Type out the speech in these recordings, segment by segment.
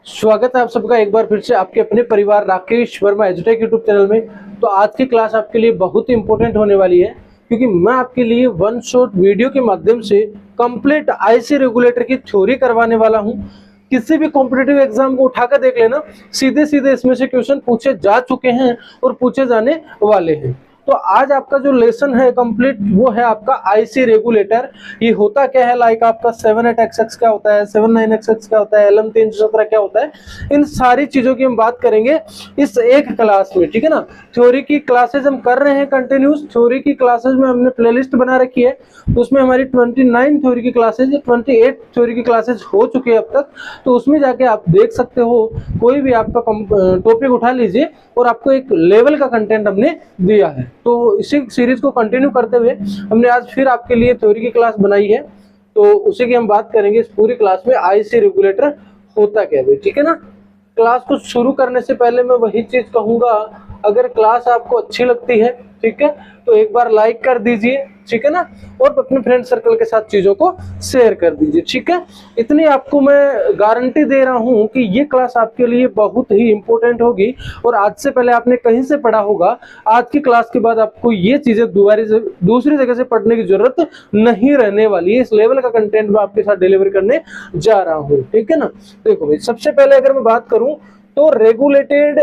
स्वागत है आप सबका एक बार फिर से आपके अपने परिवार राकेश वर्मा एजुटेक यूट्यूब चैनल में। तो आज की क्लास आपके लिए बहुत ही इंपॉर्टेंट होने वाली है, क्योंकि मैं आपके लिए वन शॉट वीडियो के माध्यम से कंप्लीट आईसी रेगुलेटर की थ्योरी करवाने वाला हूं। किसी भी कॉम्पिटिटिव एग्जाम को उठाकर देख लेना, सीधे सीधे इसमें से क्वेश्चन पूछे जा चुके हैं और पूछे जाने वाले हैं। तो आज आपका जो लेसन है कंप्लीट, वो है आपका आईसी रेगुलेटर। ये होता क्या है, लाइक आपका 78XX क्या होता है, 79XX क्या होता है, LM317 क्या होता है, इन सारी चीजों की हम बात करेंगे इस एक क्लास में, ठीक है ना। थ्योरी की क्लासेस हम कर रहे हैं कंटिन्यूस। थ्योरी की क्लासेस में हमने प्लेलिस्ट बना रखी है, तो उसमें हमारी 29 थ्योरी की क्लासेस, 28 थ्योरी की क्लासेस हो चुकी है अब तक। तो उसमें जाके आप देख सकते हो, कोई भी आपका टॉपिक उठा लीजिए और आपको एक लेवल का कंटेंट हमने दिया है। तो इसी सीरीज को कंटिन्यू करते हुए हमने आज फिर आपके लिए थ्योरी की क्लास बनाई है, तो उसी की हम बात करेंगे इस पूरी क्लास में। आईसी रेगुलेटर होता क्या है, ठीक है ना। क्लास को शुरू करने से पहले मैं वही चीज कहूंगा, अगर क्लास आपको अच्छी लगती है, ठीक है, तो एक बार लाइक कर दीजिए, ठीक है ना, और अपने फ्रेंड सर्कल के साथ चीजों को शेयर कर दीजिए, ठीक है। इतनी आपको मैं गारंटी दे रहा हूं कि ये क्लास आपके लिए बहुत ही इंपॉर्टेंट होगी। और आज से पहले आपने कहीं से पढ़ा होगा, आज की क्लास के बाद आपको ये चीजें दोबारा से दूसरी जगह से पढ़ने की जरूरत नहीं रहने वाली है। इस लेवल का कंटेंट मैं आपके साथ डिलीवर करने जा रहा हूँ, ठीक है ना। देखो भाई, सबसे पहले अगर मैं बात करूं तो रेगुलेटेड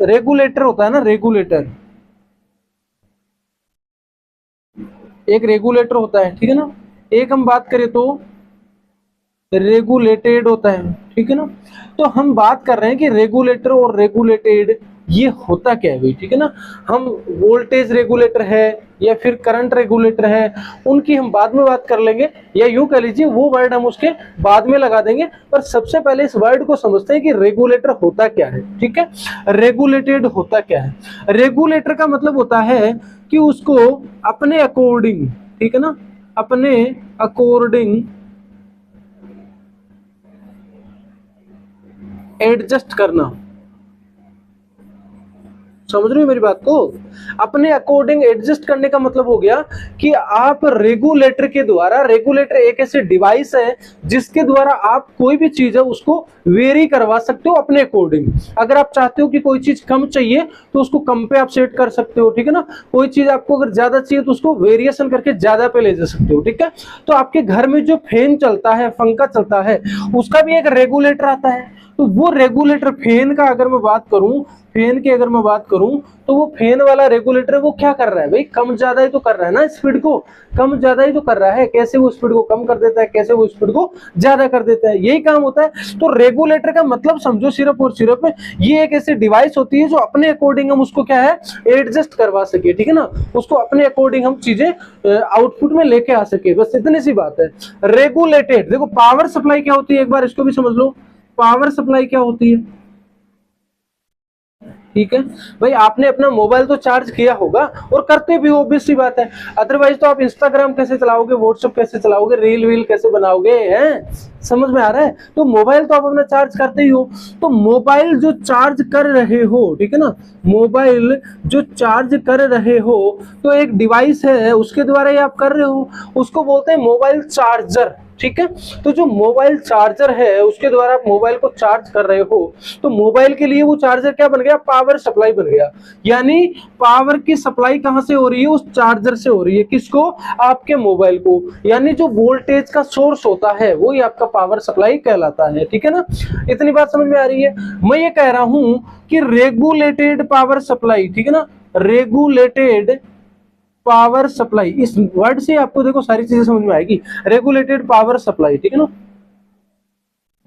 रेगुलेटर होता है ना, रेगुलेटर, एक रेगुलेटर होता है, ठीक है ना। एक हम बात करें तो रेगुलेटेड होता है, ठीक है ना। तो हम बात कर रहे हैं कि रेगुलेटर और रेगुलेटेड ये होता क्या है भाई, ठीक है ना। हम वोल्टेज रेगुलेटर है या फिर करंट रेगुलेटर है, उनकी हम बाद में बात कर लेंगे, या यूं कह लीजिए वो वर्ड हम उसके बाद में लगा देंगे। पर सबसे पहले इस वर्ड को समझते हैं कि रेगुलेटर होता क्या है, ठीक है। रेगुलेटेड होता क्या है। रेगुलेटर का मतलब होता है कि उसको अपने अकॉर्डिंग, ठीक है ना, अपने अकॉर्डिंग एडजस्ट करना। समझ रहे हो मेरी बात को। अपने अकॉर्डिंग एडजस्ट करने का मतलब हो गया कि आप रेगुलेटर के द्वारा, रेगुलेटर एक ऐसे डिवाइस है जिसके द्वारा आप कोई भी चीज है उसको वेरी करवा सकते हो अपने अकॉर्डिंग। अगर आप चाहते हो कि कोई चीज कम चाहिए तो उसको कम पे आप सेट कर सकते हो, ठीक है ना। कोई चीज आपको अगर ज्यादा चाहिए तो उसको वेरिएशन करके ज्यादा पे ले जा सकते हो, ठीक है। तो आपके घर में जो फैन चलता है, पंखा चलता है, उसका भी एक रेगुलेटर आता है। तो वो रेगुलेटर, फैन का अगर मैं बात करूं, फैन की अगर मैं बात करूं, तो वो फैन वाला रेगुलेटर वो क्या कर रहा है भाई, कम ज्यादा ही तो कर रहा है ना, स्पीड को कम ज्यादा ही तो कर रहा है। कैसे वो स्पीड को कम कर देता है, कैसे वो स्पीड को ज्यादा कर देता है, यही काम होता है। तो रेगुलेटर का मतलब समझो सिर्फ और सिर्फ ये एक ऐसी डिवाइस होती है जो अपने अकॉर्डिंग हम उसको क्या है, एडजस्ट करवा सके, ठीक है ना। उसको अपने अकॉर्डिंग हम चीजें आउटपुट में लेके आ सके, बस इतनी सी बात है। रेगुलेटेड, देखो पावर सप्लाई क्या होती है एक बार इसको भी समझ लो। पावर सप्लाई क्या होती है, ठीक है भाई। आपने अपना मोबाइल तो चार्ज किया होगा, और करते भी ऑब्वियस सी बात है, अदरवाइज तो आप इंस्टाग्राम कैसे चलाओगे, व्हाट्सएप कैसे चलाओगे, रील वील कैसे बनाओगे, हैं समझ में आ रहा है। तो मोबाइल तो आप अपना चार्ज करते ही हो। तो मोबाइल जो चार्ज कर रहे हो, ठीक है ना, मोबाइल जो चार्ज कर रहे हो, तो एक डिवाइस है उसके द्वारा ही आप कर रहे हो, उसको बोलते हैं मोबाइल चार्जर, ठीक है। तो जो मोबाइल चार्जर है उसके द्वारा आप मोबाइल को चार्ज कर रहे हो, तो मोबाइल के लिए वो चार्जर क्या बन गया, पावर सप्लाई बन गया। यानी पावर की सप्लाई कहां से हो रही है, उस चार्जर से हो रही है। किसको, आपके मोबाइल को। यानी जो वोल्टेज का सोर्स होता है वही आपका पावर सप्लाई कहलाता है, ठीक है ना। इतनी बात समझ में आ रही है। मैं ये कह रहा हूं कि रेगुलेटेड पावर सप्लाई, ठीक है ना, रेगुलेटेड पावर सप्लाई, इस वर्ड से आपको देखो सारी चीजें समझ में आएगी। रेगुलेटेड पावर सप्लाई, ठीक है ना,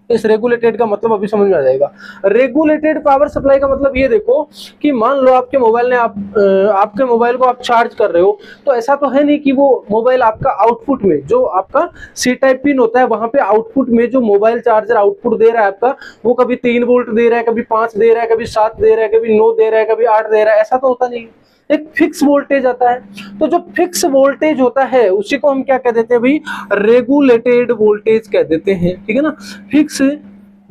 इस रेगुलेटेड का मतलब अभी समझ में आ जाएगा। रेगुलेटेड पावर सप्लाई का मतलब ये देखो कि मान लो आपके मोबाइल ने आपके मोबाइल को आप चार्ज कर रहे हो, तो ऐसा तो है नहीं कि वो मोबाइल आपका आउटपुट में जो आपका सी टाइप पिन होता है, वहां पे आउटपुट में जो मोबाइल चार्जर आउटपुट दे रहा है आपका, वो कभी 3 वोल्ट दे रहा है, कभी 5 दे रहा है, कभी 7 दे रहा है, कभी 9 दे रहा है, कभी 8 दे रहा है, ऐसा तो होता नहीं। एक फिक्स वोल्टेज आता है। तो जो फिक्स वोल्टेज होता है उसी को हम क्या कह देते हैं भाई, रेगुलेटेड वोल्टेज कह देते हैं, ठीक है ना। फिक्स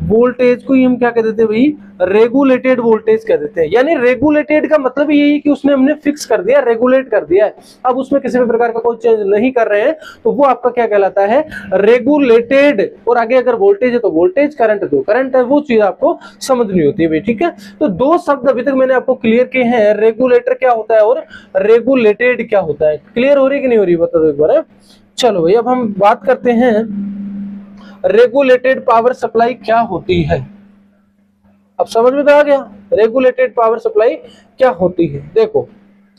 वोल्टेज को ही हम क्या कह देते हैं भाई, रेगुलेटेड वोल्टेज कह देते हैं। यानी रेगुलेटेड का मतलब यही कि उसने हमने फिक्स कर दिया, रेगुलेट कर दिया है, अब उसमें किसी भी प्रकार का कोई चेंज नहीं कर रहे हैं, तो वो आपका क्या कहलाता है, रेगुलेटेड। और आगे अगर वोल्टेज है तो वोल्टेज, करंट तो करंट है, वो चीज आपको समझनी होती है भाई, ठीक है। तो दो शब्द अभी तक मैंने आपको क्लियर किए हैं, रेगुलेटर क्या होता है और रेगुलेटेड क्या होता है। क्लियर हो रही कि नहीं हो रही, बता दो एक बार। चलो भाई अब हम बात करते हैं रेगुलेटेड पावर सप्लाई क्या होती है। अब समझ में तो आ गया रेगुलेटेड पावर सप्लाई क्या होती है। देखो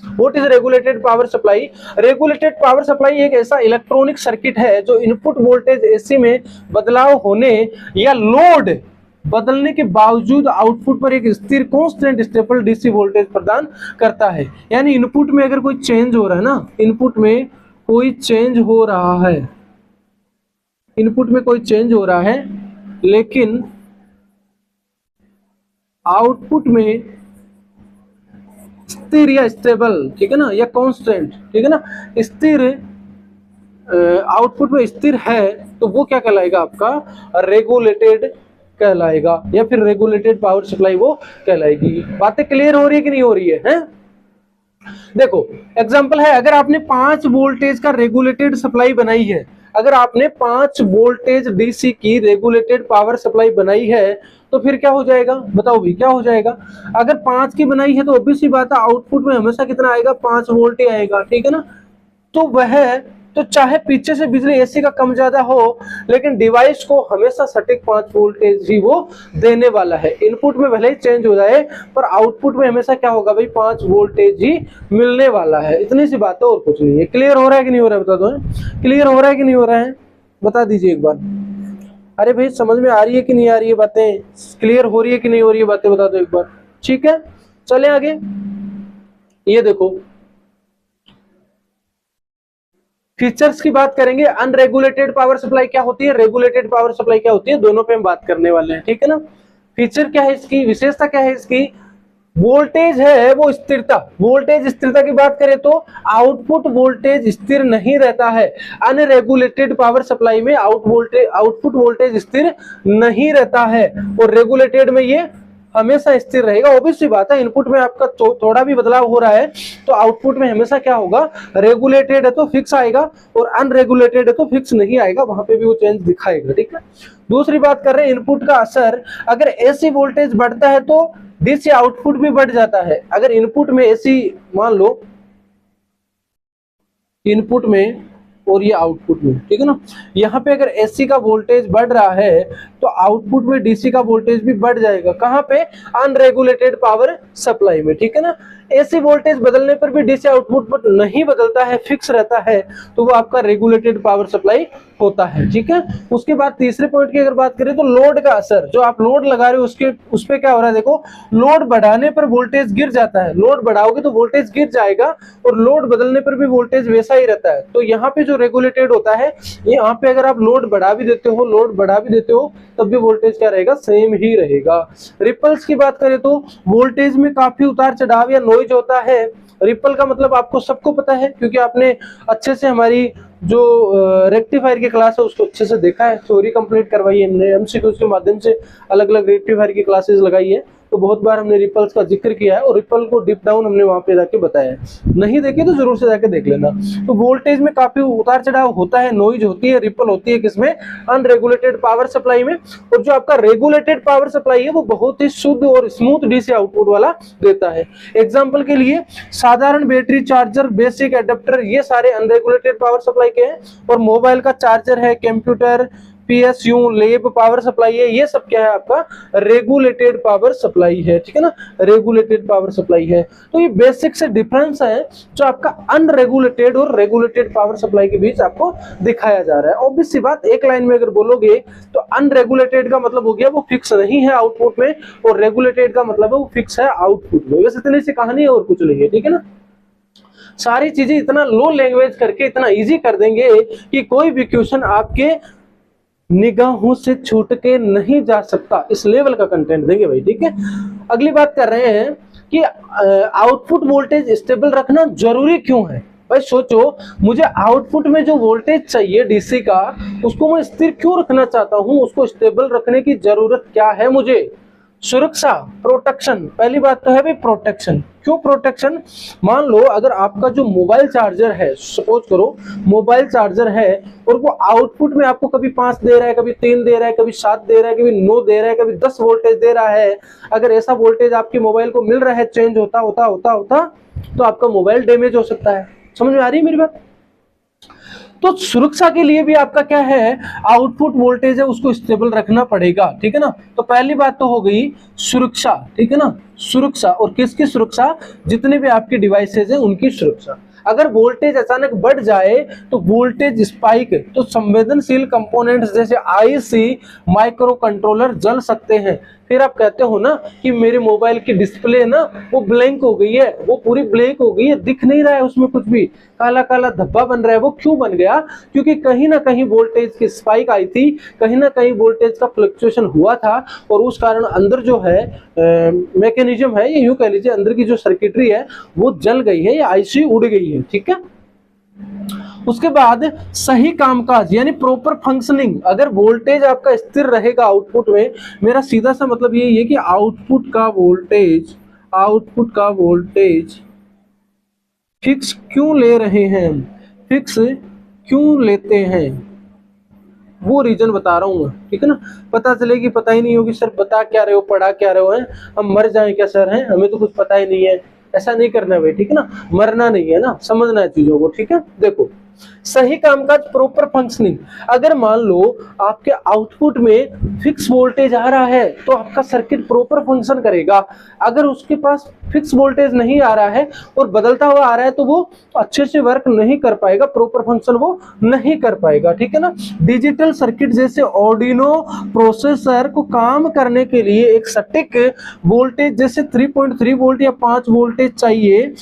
what is regulated power supply. Regulated power supply एक ऐसा इलेक्ट्रॉनिक सर्किट है जो इनपुट वोल्टेज एसी में बदलाव होने या लोड बदलने के बावजूद आउटपुट पर एक स्थिर कांस्टेंट स्टेबल डीसी वोल्टेज प्रदान करता है। यानी इनपुट में अगर कोई चेंज हो रहा है ना, इनपुट में कोई चेंज हो रहा है, इनपुट में कोई चेंज हो रहा है, लेकिन आउटपुट में स्थिर या स्टेबल, ठीक है ना, या कांस्टेंट, ठीक है ना, स्थिर आउटपुट में स्थिर है, तो वो क्या कहलाएगा, आपका रेगुलेटेड कहलाएगा, या फिर रेगुलेटेड पावर सप्लाई वो कहलाएगी। बातें क्लियर हो रही है कि नहीं हो रही है, हैं? देखो एग्जांपल है, अगर आपने 5 वोल्टेज का रेगुलेटेड सप्लाई बनाई है, अगर आपने 5 वोल्टेज डीसी की रेगुलेटेड पावर सप्लाई बनाई है, तो फिर क्या हो जाएगा, बताओ भी क्या हो जाएगा। अगर 5 की बनाई है तो ऑब्वियस सी बात है आउटपुट में हमेशा कितना आएगा, 5 वोल्ट ही आएगा, ठीक है ना। तो वह तो चाहे पीछे से बिजली एसी का कम ज्यादा हो, लेकिन डिवाइस को हमेशा सटीक 5 वोल्टेज ही वो देने वाला है। इनपुट में भले ही चेंज हो जाए पर आउटपुट में हमेशा क्या होगा भाई, 5 वोल्टेज ही मिलने वाला है। इतनी सी बात है और कुछ नहीं है। क्लियर हो रहा है कि नहीं हो रहा है, बता दो। क्लियर हो रहा है कि नहीं हो रहा है, बता दीजिए एक बार। अरे भाई समझ में आ रही है कि नहीं आ रही है बातें, क्लियर हो रही है कि नहीं हो रही है बातें, बता दो एक बार, ठीक है। चले आगे, ये देखो फीचर्स की बात करेंगे। अनरेगुलेटेड पावर सप्लाई क्या होती है, रेगुलेटेड पावर सप्लाई क्या होती है, दोनों पे हम बात करने वाले हैं, ठीक है ना। फीचर क्या है इसकी, विशेषता क्या है इसकी, वोल्टेज है वो स्थिरता। वोल्टेज स्थिरता की बात करें तो आउटपुट वोल्टेज स्थिर नहीं रहता है। अनरेगुलेटेड पावर सप्लाई में आउटपुट वोल्टेज स्थिर नहीं रहता है, और रेगुलेटेड में ये हमेशा स्थिर रहेगा। ऑब्वियसली बात है, इनपुट में आपका थोड़ा भी बदलाव हो रहा है तो आउटपुट में हमेशा क्या होगा, रेगुलेटेड है तो फिक्स आएगा, और अनरेगुलेटेड है तो फिक्स नहीं आएगा, वहां पे भी वो चेंज दिखाएगा, ठीक है। दूसरी बात कर रहे हैं इनपुट का असर। अगर एसी वोल्टेज बढ़ता है तो डीसी आउटपुट भी बढ़ जाता है। अगर इनपुट में एसी, मान लो इनपुट में और ये आउटपुट में, ठीक है ना, यहाँ पे अगर एसी का वोल्टेज बढ़ रहा है तो आउटपुट में डीसी का वोल्टेज भी बढ़ जाएगा। कहाँ पे, अनरेगुलेटेड पावर सप्लाई में, ठीक है ना। एसी वोल्टेज बदलने पर भी डीसी आउटपुट पर नहीं बदलता है, फिक्स रहता है, तो वो आपका रेगुलेटेड पावर सप्लाई होता है, ठीक है। उसके बाद तीसरे पॉइंट की अगर बात करें तो लोड का असर। जो आप लोड लगा रहे हो उसके उस पर क्या हो रहा है, देखो लोड बढ़ाने पर वोल्टेज गिर जाता है, लोड बढ़ाओगे तो वोल्टेज गिर जाएगा, और लोड बदलने पर भी वोल्टेज वैसा ही रहता है। तो यहाँ पे जो रेगुलेटेड होता है, यहाँ पे अगर आप लोड बढ़ा भी देते हो, लोड बढ़ा भी देते हो, तब भी वोल्टेज क्या रहेगा, सेम ही रहेगा। रिपल्स की बात करें तो वोल्टेज में काफी उतार चढ़ाव या नॉइज होता है। रिपल का मतलब आपको सबको पता है, क्योंकि आपने अच्छे से हमारी जो रेक्टिफायर की क्लास है उसको अच्छे से देखा है, थ्योरी कंप्लीट करवाई है हमने, एमसीक्यूज के माध्यम से अलग अलग रेक्टिफायर की क्लासेस लगाई है, तो बहुत बार हमने रिपल्स का जिक्र किया है, और रिपल को डीप डाउन हमने वहां पे जाके बताया है। नहीं देखे तो जरूर से जाके देख लेना। तो वोल्टेज में काफी उतार चढ़ाव होता है, नॉइज होती है, रिपल होती है, किसमें, अनरेगुलेटेड पावर सप्लाई में। और जो आपका रेगुलेटेड पावर सप्लाई है वो बहुत ही शुद्ध और स्मूथ डीसी आउटपुट वाला देता है। एग्जाम्पल के लिए साधारण बैटरी चार्जर, बेसिक एडेप्टर, ये सारे अनरेगुलेटेड पावर सप्लाई के हैं। और मोबाइल का चार्जर है, computer, PSU, lab power supply है, ये सब क्या है, आपका रेगुलेटेड पावर सप्लाई है, ठीक है ना, रेगुलेटेड पावर सप्लाई है। तो ये बेसिक से डिफरेंस है जो आपका अनरेगुलेटेड और रेगुलेटेड पावर सप्लाई के बीच आपको दिखाया जा रहा है। ऑब्वियस सी बात, एक लाइन में अगर बोलोगे तो अनरेगुलेटेड का मतलब हो गया वो फिक्स नहीं है आउटपुट में, और रेगुलेटेड का मतलब है वो फिक्स है आउटपुट में। बस इतनी सी कहानी है और कुछ नहीं है, ठीक है ना। सारी चीजें इतना लो लैंग्वेज करके इतना इजी कर देंगे कि कोई भी क्वेश्चन आपके निगाहों से छूट के नहीं जा सकता, इस लेवल का कंटेंट देंगे भाई, ठीक है। अगली बात कर रहे हैं कि आउटपुट वोल्टेज स्टेबल रखना जरूरी क्यों है। भाई सोचो, मुझे आउटपुट में जो वोल्टेज चाहिए डीसी का, उसको मैं स्थिर क्यों रखना चाहता हूं, उसको स्टेबल रखने की जरूरत क्या है मुझे? सुरक्षा, प्रोटेक्शन। पहली बात तो है भाई प्रोटेक्शन। क्यों प्रोटेक्शन? मान लो अगर आपका जो मोबाइल चार्जर है, सपोज करो मोबाइल चार्जर है और वो आउटपुट में आपको कभी 5 दे रहा है, कभी 3 दे रहा है, कभी 7 दे रहा है, कभी 9 दे रहा है, कभी 10 वोल्टेज दे रहा है। अगर ऐसा वोल्टेज आपके मोबाइल को मिल रहा है, चेंज होता होता होता होता तो आपका मोबाइल डैमेज हो सकता है। समझ में आ रही है मेरी बात? तो सुरक्षा के लिए भी आपका क्या है, आउटपुट वोल्टेज है उसको स्टेबल रखना पड़ेगा, ठीक है ना। तो पहली बात तो हो गई सुरक्षा, ठीक है ना। सुरक्षा, और किसकी सुरक्षा? जितने भी आपके डिवाइसेज हैं उनकी सुरक्षा। अगर वोल्टेज अचानक बढ़ जाए तो वोल्टेज स्पाइक, तो संवेदनशील कंपोनेंट्स जैसे आईसी, माइक्रो कंट्रोलर जल सकते हैं। फिर आप कहते हो ना कि मेरे मोबाइल की डिस्प्ले ना वो ब्लैंक हो गई है, वो पूरी ब्लैंक हो गई है, दिख नहीं रहा है उसमें कुछ भी, काला काला धब्बा बन रहा है। वो क्यों बन गया? क्योंकि कहीं ना कहीं वोल्टेज की स्पाइक आई थी, कहीं ना कहीं वोल्टेज का फ्लक्चुएशन हुआ था, और उस कारण अंदर जो है मैकेनिज्म है, ये यूं कह लीजिए अंदर की जो सर्किटरी है वो जल गई है, या आईसी उड़ गई है, ठीक है। उसके बाद सही कामकाज यानी प्रॉपर फंक्शनिंग। अगर वोल्टेज आपका स्थिर रहेगा आउटपुट में, मेरा सीधा सा मतलब यही है कि आउटपुट का वोल्टेज फिक्स क्यों ले रहे हैं, फिक्स क्यों लेते हैं, वो रीजन बता रहा हूं मैं, ठीक है ना। पता चलेगी पता ही नहीं होगी, सर बता क्या रहे हो, पढ़ा क्या रहे हो, हैं हम मर जाएं क्या सर, हैं हमें तो कुछ पता ही नहीं है। ऐसा नहीं करना भाई, ठीक है ना। मरना नहीं है ना, समझना है चीजों को, ठीक है। देखो, सही कामकाज, प्रॉपर फंक्शनिंग। अगर मान लो आपके आउटपुट में फिक्स वोल्टेज आ रहा है तो आपका सर्किट प्रॉपर फंक्शन करेगा। अगर उसके पास फिक्स वोल्टेज नहीं आ रहा है और बदलता हुआ आ रहा है तो वो अच्छे से वर्क नहीं कर पाएगा, प्रॉपर फंक्शन वो नहीं कर पाएगा, ठीक है ना। डिजिटल सर्किट जैसे ऑर्डिनो प्रोसेसर को काम करने के लिए एक सटीक वोल्टेज जैसे 3.3 वोल्ट या 5 वोल्टेज चाहिए।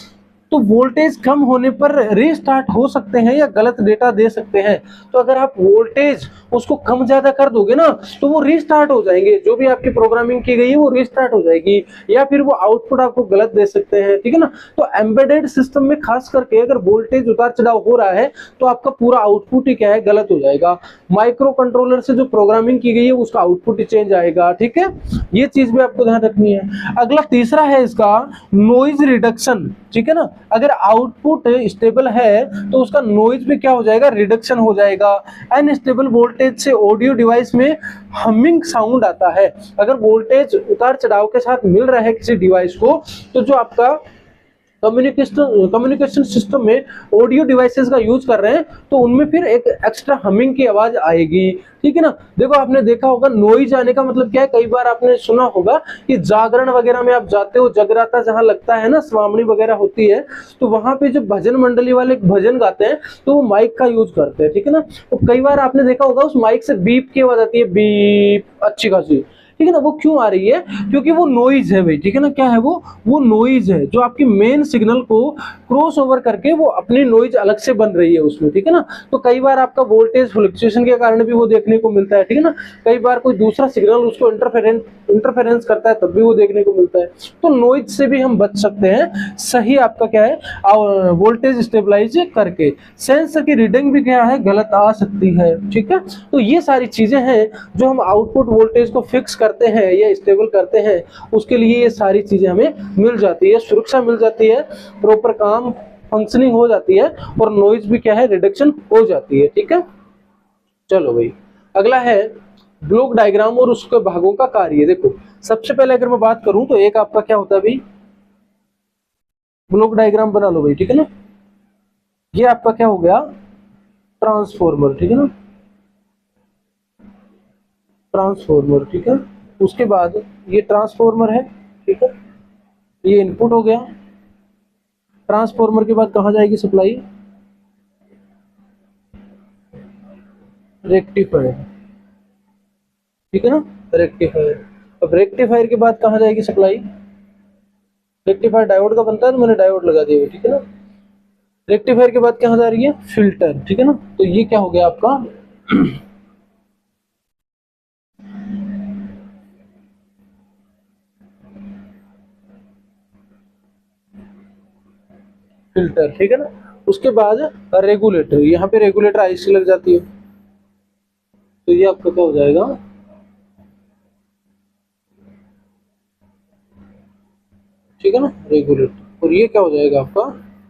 तो वोल्टेज कम होने पर रीस्टार्ट हो सकते हैं या गलत डेटा दे सकते हैं। तो अगर आप वोल्टेज उसको कम ज्यादा कर दोगे ना तो वो रीस्टार्ट हो जाएंगे, जो भी आपकी प्रोग्रामिंग की गई है वो रीस्टार्ट हो जाएगी, या फिर वो आउटपुट आपको गलत दे सकते हैं, ठीक है ना। तो एम्बेडेड सिस्टम में खास करके अगर वोल्टेज उतार चढ़ाव हो रहा है तो आपका पूरा आउटपुट ही क्या है, गलत हो जाएगा। माइक्रो कंट्रोलर से जो प्रोग्रामिंग की गई है उसका आउटपुट ही चेंज आएगा, ठीक है। ये चीज भी आपको ध्यान रखनी है। अगला तीसरा है इसका नॉइज रिडक्शन, ठीक है ना। अगर आउटपुट स्टेबल है तो उसका नॉइज भी क्या हो जाएगा, रिडक्शन हो जाएगा। अनस्टेबल वोल्टेज से ऑडियो डिवाइस में हमिंग साउंड आता है। अगर वोल्टेज उतार चढ़ाव के साथ मिल रहा है किसी डिवाइस को तो जो आपका कम्युनिकेशन सिस्टम में ऑडियो डिवाइसेस का यूज कर रहे हैं तो उनमें फिर एक एक्स्ट्रा हमिंग की आवाज आएगी, ठीक है ना। देखो आपने देखा होगा नॉइज आने का मतलब क्या है, कई बार आपने सुना होगा कि जागरण वगैरह में आप जाते हो, जगराता जहां लगता है ना, स्वामणी वगैरह होती है, तो वहां पे जो भजन मंडली वाले भजन गाते हैं तो वो माइक का यूज करते हैं, ठीक है ना। तो कई बार आपने देखा होगा उस माइक से बीप की आवाज आती है, बीप अच्छी खासी, ठीक है ना। वो क्यों आ रही है? क्योंकि वो नॉइज है भाई, ठीक है ना। क्या है वो नॉइज है जो आपकी मेन सिग्नल को क्रॉस ओवर करके वो अपनी नॉइज अलग से बन रही है उसमें, ठीक है ना। तो कई बार आपका वोल्टेज फ्लक्चुएशन के कारण भी वो देखने को मिलता है, ठीक है ना। कई बार कोई दूसरा सिग्नल उसको इंटरफेरेंस करता है तब भी वो देखने को मिलता है। तो नॉइज से भी हम बच सकते हैं, सही आपका क्या है वोल्टेज स्टेबलाइज करके। सेंसर की रीडिंग भी क्या है, गलत आ सकती है, ठीक है। तो ये सारी चीजें हैं जो हम आउटपुट वोल्टेज को फिक्स करते हैं या स्टेबल करते हैं, उसके लिए ये सारी चीजें हमें मिल जाती है। सुरक्षा मिल जाती है, प्रॉपर काम फंक्शनिंग हो जाती है, और नॉइज भी क्या है, रिडक्शन हो जाती है, ठीक है। चलो भाई, अगला है ब्लॉक डायग्राम और उसके भागों का कार्य। देखो सबसे पहले अगर मैं बात करूं तो एक आपका क्या होता है भाई, ब्लॉक डायग्राम बना लो भाई, ठीक है ना। ये आपका क्या हो गया, ट्रांसफॉर्मर, ठीक है ना, ट्रांसफॉर्मर, ठीक है। उसके बाद ये ट्रांसफॉर्मर है, ठीक है, ये इनपुट हो गया। ट्रांसफॉर्मर के बाद कहाँ जाएगी सप्लाई, रेक्टिफायर, ठीक है ना, रेक्टिफायर। अब रेक्टिफायर के बाद कहाँ जाएगी सप्लाई, रेक्टिफायर डायोड का बनता है तो मैंने डायोड लगा दिया, ठीक है ना। रेक्टिफायर के बाद कहाँ जा रही है, फिल्टर, ठीक है ना। तो ये क्या हो गया आपका फिल्टर, ठीक है ना। उसके बाद रेगुलेटर, यहाँ पे रेगुलेटर आईसी लग जाती है, तो ये आपका क्या हो जाएगा, ठीक है ना, रेगुलेटर। और ये क्या हो जाएगा आपका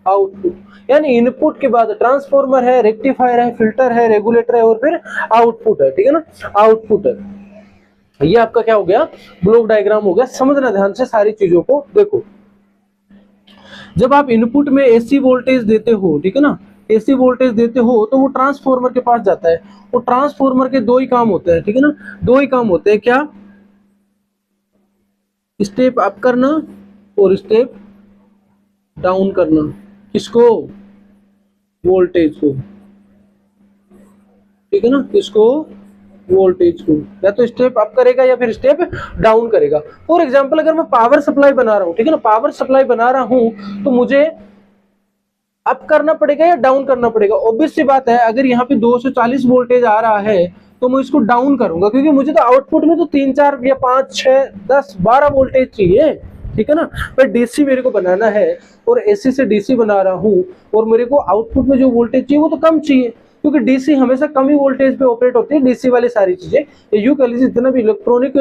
आउटपुट। यानी इनपुट के बाद ट्रांसफॉर्मर है, रेक्टिफायर है, फिल्टर है, रेगुलेटर है और फिर आउटपुट है, ठीक है ना, आउटपुट है। ये आपका क्या हो गया, ब्लॉक डायग्राम हो गया। समझना ध्यान से सारी चीजों को। देखो, जब आप इनपुट में एसी वोल्टेज देते हो, ठीक है ना, एसी वोल्टेज देते हो तो वो ट्रांसफॉर्मर के पास जाता है। वो ट्रांसफॉर्मर के दो ही काम होते हैं, ठीक है ना, दो ही काम होते हैं। क्या? स्टेप अप करना और स्टेप डाउन करना। किसको? वोल्टेज को, ठीक है ना, किसको? वोल्टेज को। या तो स्टेप अप करेगा या फिर स्टेप डाउन करेगा। फॉर एग्जांपल अगर मैं पावर सप्लाई बना रहा हूं, ठीक है ना, पावर सप्लाई बना रहा हूं तो मुझे अप करना पड़ेगा या डाउन करना पड़ेगा? ऑब्वियस सी बात है, अगर यहाँ पे 240 वोल्टेज आ रहा है तो मैं इसको डाउन करूंगा, क्योंकि मुझे तो आउटपुट में तो 3 4 या 5 6 10 12 वोल्टेज चाहिए, ठीक है ना। पर डीसी मेरे को बनाना है और एसी से डीसी बना रहा हूँ और मेरे को आउटपुट में जो वोल्टेज चाहिए वो तो कम चाहिए, क्योंकि डीसी हमेशा कम ही वोल्टेज पे ऑपरेट होती है। डीसी वाली सारी चीजें, यूं कह लीजिए जितना भी इलेक्ट्रॉनिक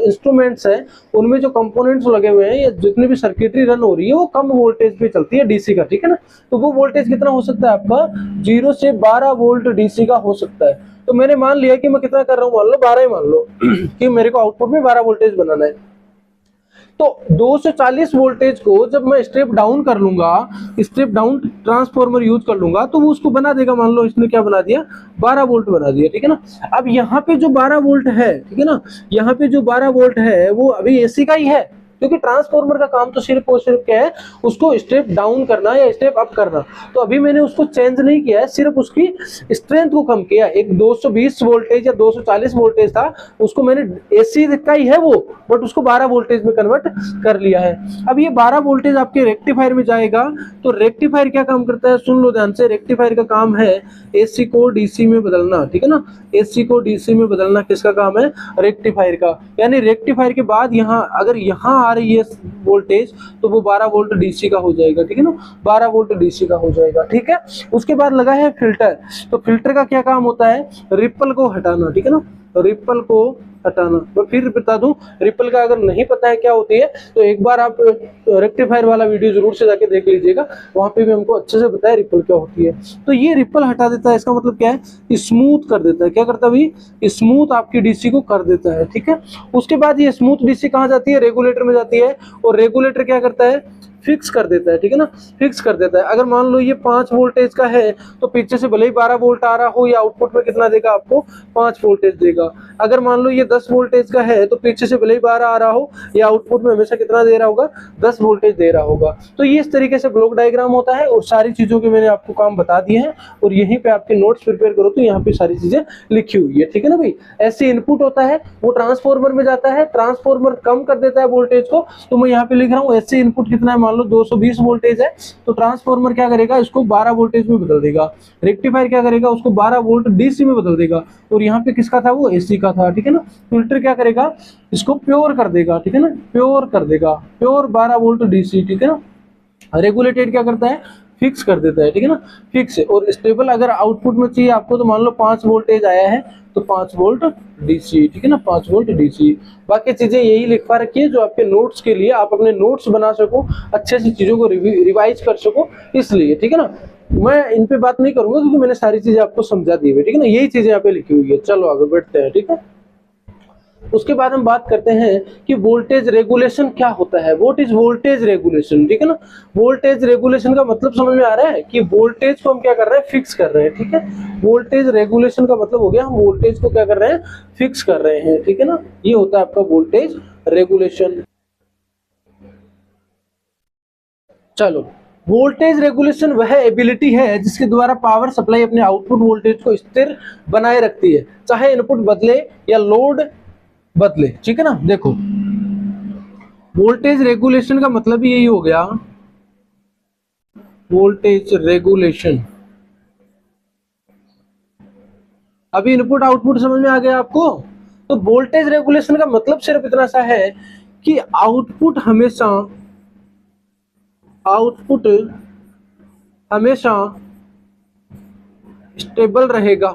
इंस्ट्रूमेंट्स है उनमें जो कंपोनेंट्स लगे हुए हैं या जितनी भी सर्किटरी रन हो रही है वो कम वोल्टेज पे चलती है डीसी का, ठीक है ना। तो वो वोल्टेज कितना हो सकता है आपका? 0 से 12 वोल्ट डीसी का हो सकता है। तो मैंने मान लिया कि मैं कितना कर रहा हूँ, मान लो 12 ही मान लो कि मेरे को आउटपुट में 12 वोल्टेज बनाना है। तो 240 वोल्टेज को जब मैं स्टेप डाउन कर लूंगा, स्टेप डाउन ट्रांसफॉर्मर यूज कर लूंगा, तो वो उसको बना देगा, मान लो इसने क्या बना दिया, 12 वोल्ट बना दिया, ठीक है ना। अब यहाँ पे जो 12 वोल्ट है, ठीक है ना, यहाँ पे जो 12 वोल्ट है वो अभी एसी का ही है, क्योंकि ट्रांसफॉर्मर का काम तो सिर्फ और सिर्फ क्या है, उसको स्टेप डाउन करना या स्टेप अप करना। तो अभी मैंने उसको चेंज नहीं किया है, सिर्फ उसकी स्ट्रेंथ को कम किया। एक 220 वोल्टेज या 240 वोल्टेज था, उसको मैंने एसी का ही है वो, बट उसको 12 वोल्टेज में कन्वर्ट कर लिया है। अब ये 12 वोल्टेज आपके रेक्टिफायर में जाएगा। तो रेक्टिफायर क्या काम करता है, सुन लो ध्यान से। रेक्टिफायर का काम है एसी को डीसी में बदलना, ठीक है ना। एसी को डीसी में बदलना किसका काम है? रेक्टिफायर का। यानी रेक्टिफायर के बाद यहाँ अगर यहाँ आ रही है वोल्टेज तो वो 12 वोल्ट डीसी का हो जाएगा, ठीक है ना, 12 वोल्ट डीसी का हो जाएगा, ठीक है। उसके बाद लगा है फिल्टर। तो फिल्टर का क्या काम होता है? रिपल को हटाना, ठीक है ना, रिपल को हटाना। मैं फिर बता दूं, रिपल का अगर नहीं पता है क्या होती है तो एक बार आप रेक्टिफायर वाला वीडियो जरूर से जाके देख लीजिएगा, वहां पे भी हमको अच्छे से बताया रिपल क्या होती है। तो ये रिपल हटा देता है, इसका मतलब क्या है? स्मूथ कर देता है। क्या करता है भाई? स्मूथ आपकी डीसी को कर देता है, ठीक है। उसके बाद ये स्मूथ डीसी कहाँ जाती है? रेगुलेटर में जाती है। और रेगुलेटर क्या करता है? फिक्स कर देता है, ठीक है ना, फिक्स कर देता है। अगर मान लो ये 5 वोल्टेज का है तो पीछे से भले ही 12 वोल्ट आ रहा हो, या आउटपुट में कितना देगा आपको? 5 वोल्टेज देगा। अगर मान लो ये 10 वोल्टेज का है तो पीछे से भले ही 12 आ रहा हो, या आउटपुट में हमेशा कितना दे रहा होगा? 10 वोल्टेज दे रहा होगा। तो ये इस तरीके से ब्लॉक डायग्राम होता है और सारी चीजों के मैंने आपको काम बता दिए हैं और यहीं पे आपके नोट्स प्रिपेयर करो तो यहाँ पे सारी चीजें लिखी हुई है, ठीक है ना भाई। ऐसे इनपुट होता है, वो ट्रांसफॉर्मर में जाता है, ट्रांसफॉर्मर कम कर देता है वोल्टेज को। तो मैं यहाँ पे लिख रहा हूँ ऐसे इनपुट कितना है, मान लो 220 वोल्टेज है, तो ट्रांसफॉर्मर क्या करेगा? इसको 12 वोल्टेज में बदल देगा। रेक्टिफायर क्या करेगा? उसको 12 वोल्ट डीसी में बदल देगा। और यहाँ पे किसका था? वो एसी का था, ठीक है ना। फिल्टर क्या करेगा? इसको प्योर कर देगा, ठीक है ना, प्योर कर देगा, प्योर 12 वोल्ट डीसी, ठीक है ना। रेगुलेटेड क्या करता है? फिक्स कर देता है, ठीक है ना, फिक्स है। और स्टेबल अगर आउटपुट में चाहिए आपको तो मान लो 5 वोल्टेज आया है तो 5 वोल्ट डीसी, ठीक है ना, 5 वोल्ट डीसी। बाकी चीजें यही लिखवा रखी है जो आपके नोट्स के लिए, आप अपने नोट्स बना सको, अच्छे से चीजों को रिवाइज कर सको, इसलिए, ठीक है ना। मैं इन पे बात नहीं करूंगा क्योंकि मैंने सारी चीजें आपको समझा दी है, ठीक है ना, यही चीजें यहाँ पे लिखी हुई है। चलो आगे बढ़ते हैं, ठीक है। उसके बाद हम बात करते हैं कि वोल्टेज रेगुलेशन क्या होता है। व्हाट इज वोल्टेज रेगुलेशन, ठीक है ना। वोल्टेज रेगुलेशन का मतलब समझ में आ रहा है कि वोल्टेज को हम क्या कर रहे हैं? फिक्स कर रहे हैं, ठीक है। वोल्टेज रेगुलेशन का मतलब हो गया हम वोल्टेज को क्या कर रहे हैं? फिक्स कर रहे हैं, ठीक है ना। ये होता है आपका वोल्टेज रेगुलेशन। चलो, वोल्टेज रेगुलेशन वह एबिलिटी है जिसके द्वारा पावर सप्लाई अपने आउटपुट वोल्टेज को स्थिर बनाए रखती है, चाहे इनपुट बदले या लोड बदले, ठीक है ना। देखो, वोल्टेज रेगुलेशन का मतलब यही हो गया, वोल्टेज रेगुलेशन। अभी इनपुट आउटपुट समझ में आ गया आपको। तो वोल्टेज रेगुलेशन का मतलब सिर्फ इतना सा है कि आउटपुट हमेशा स्टेबल रहेगा।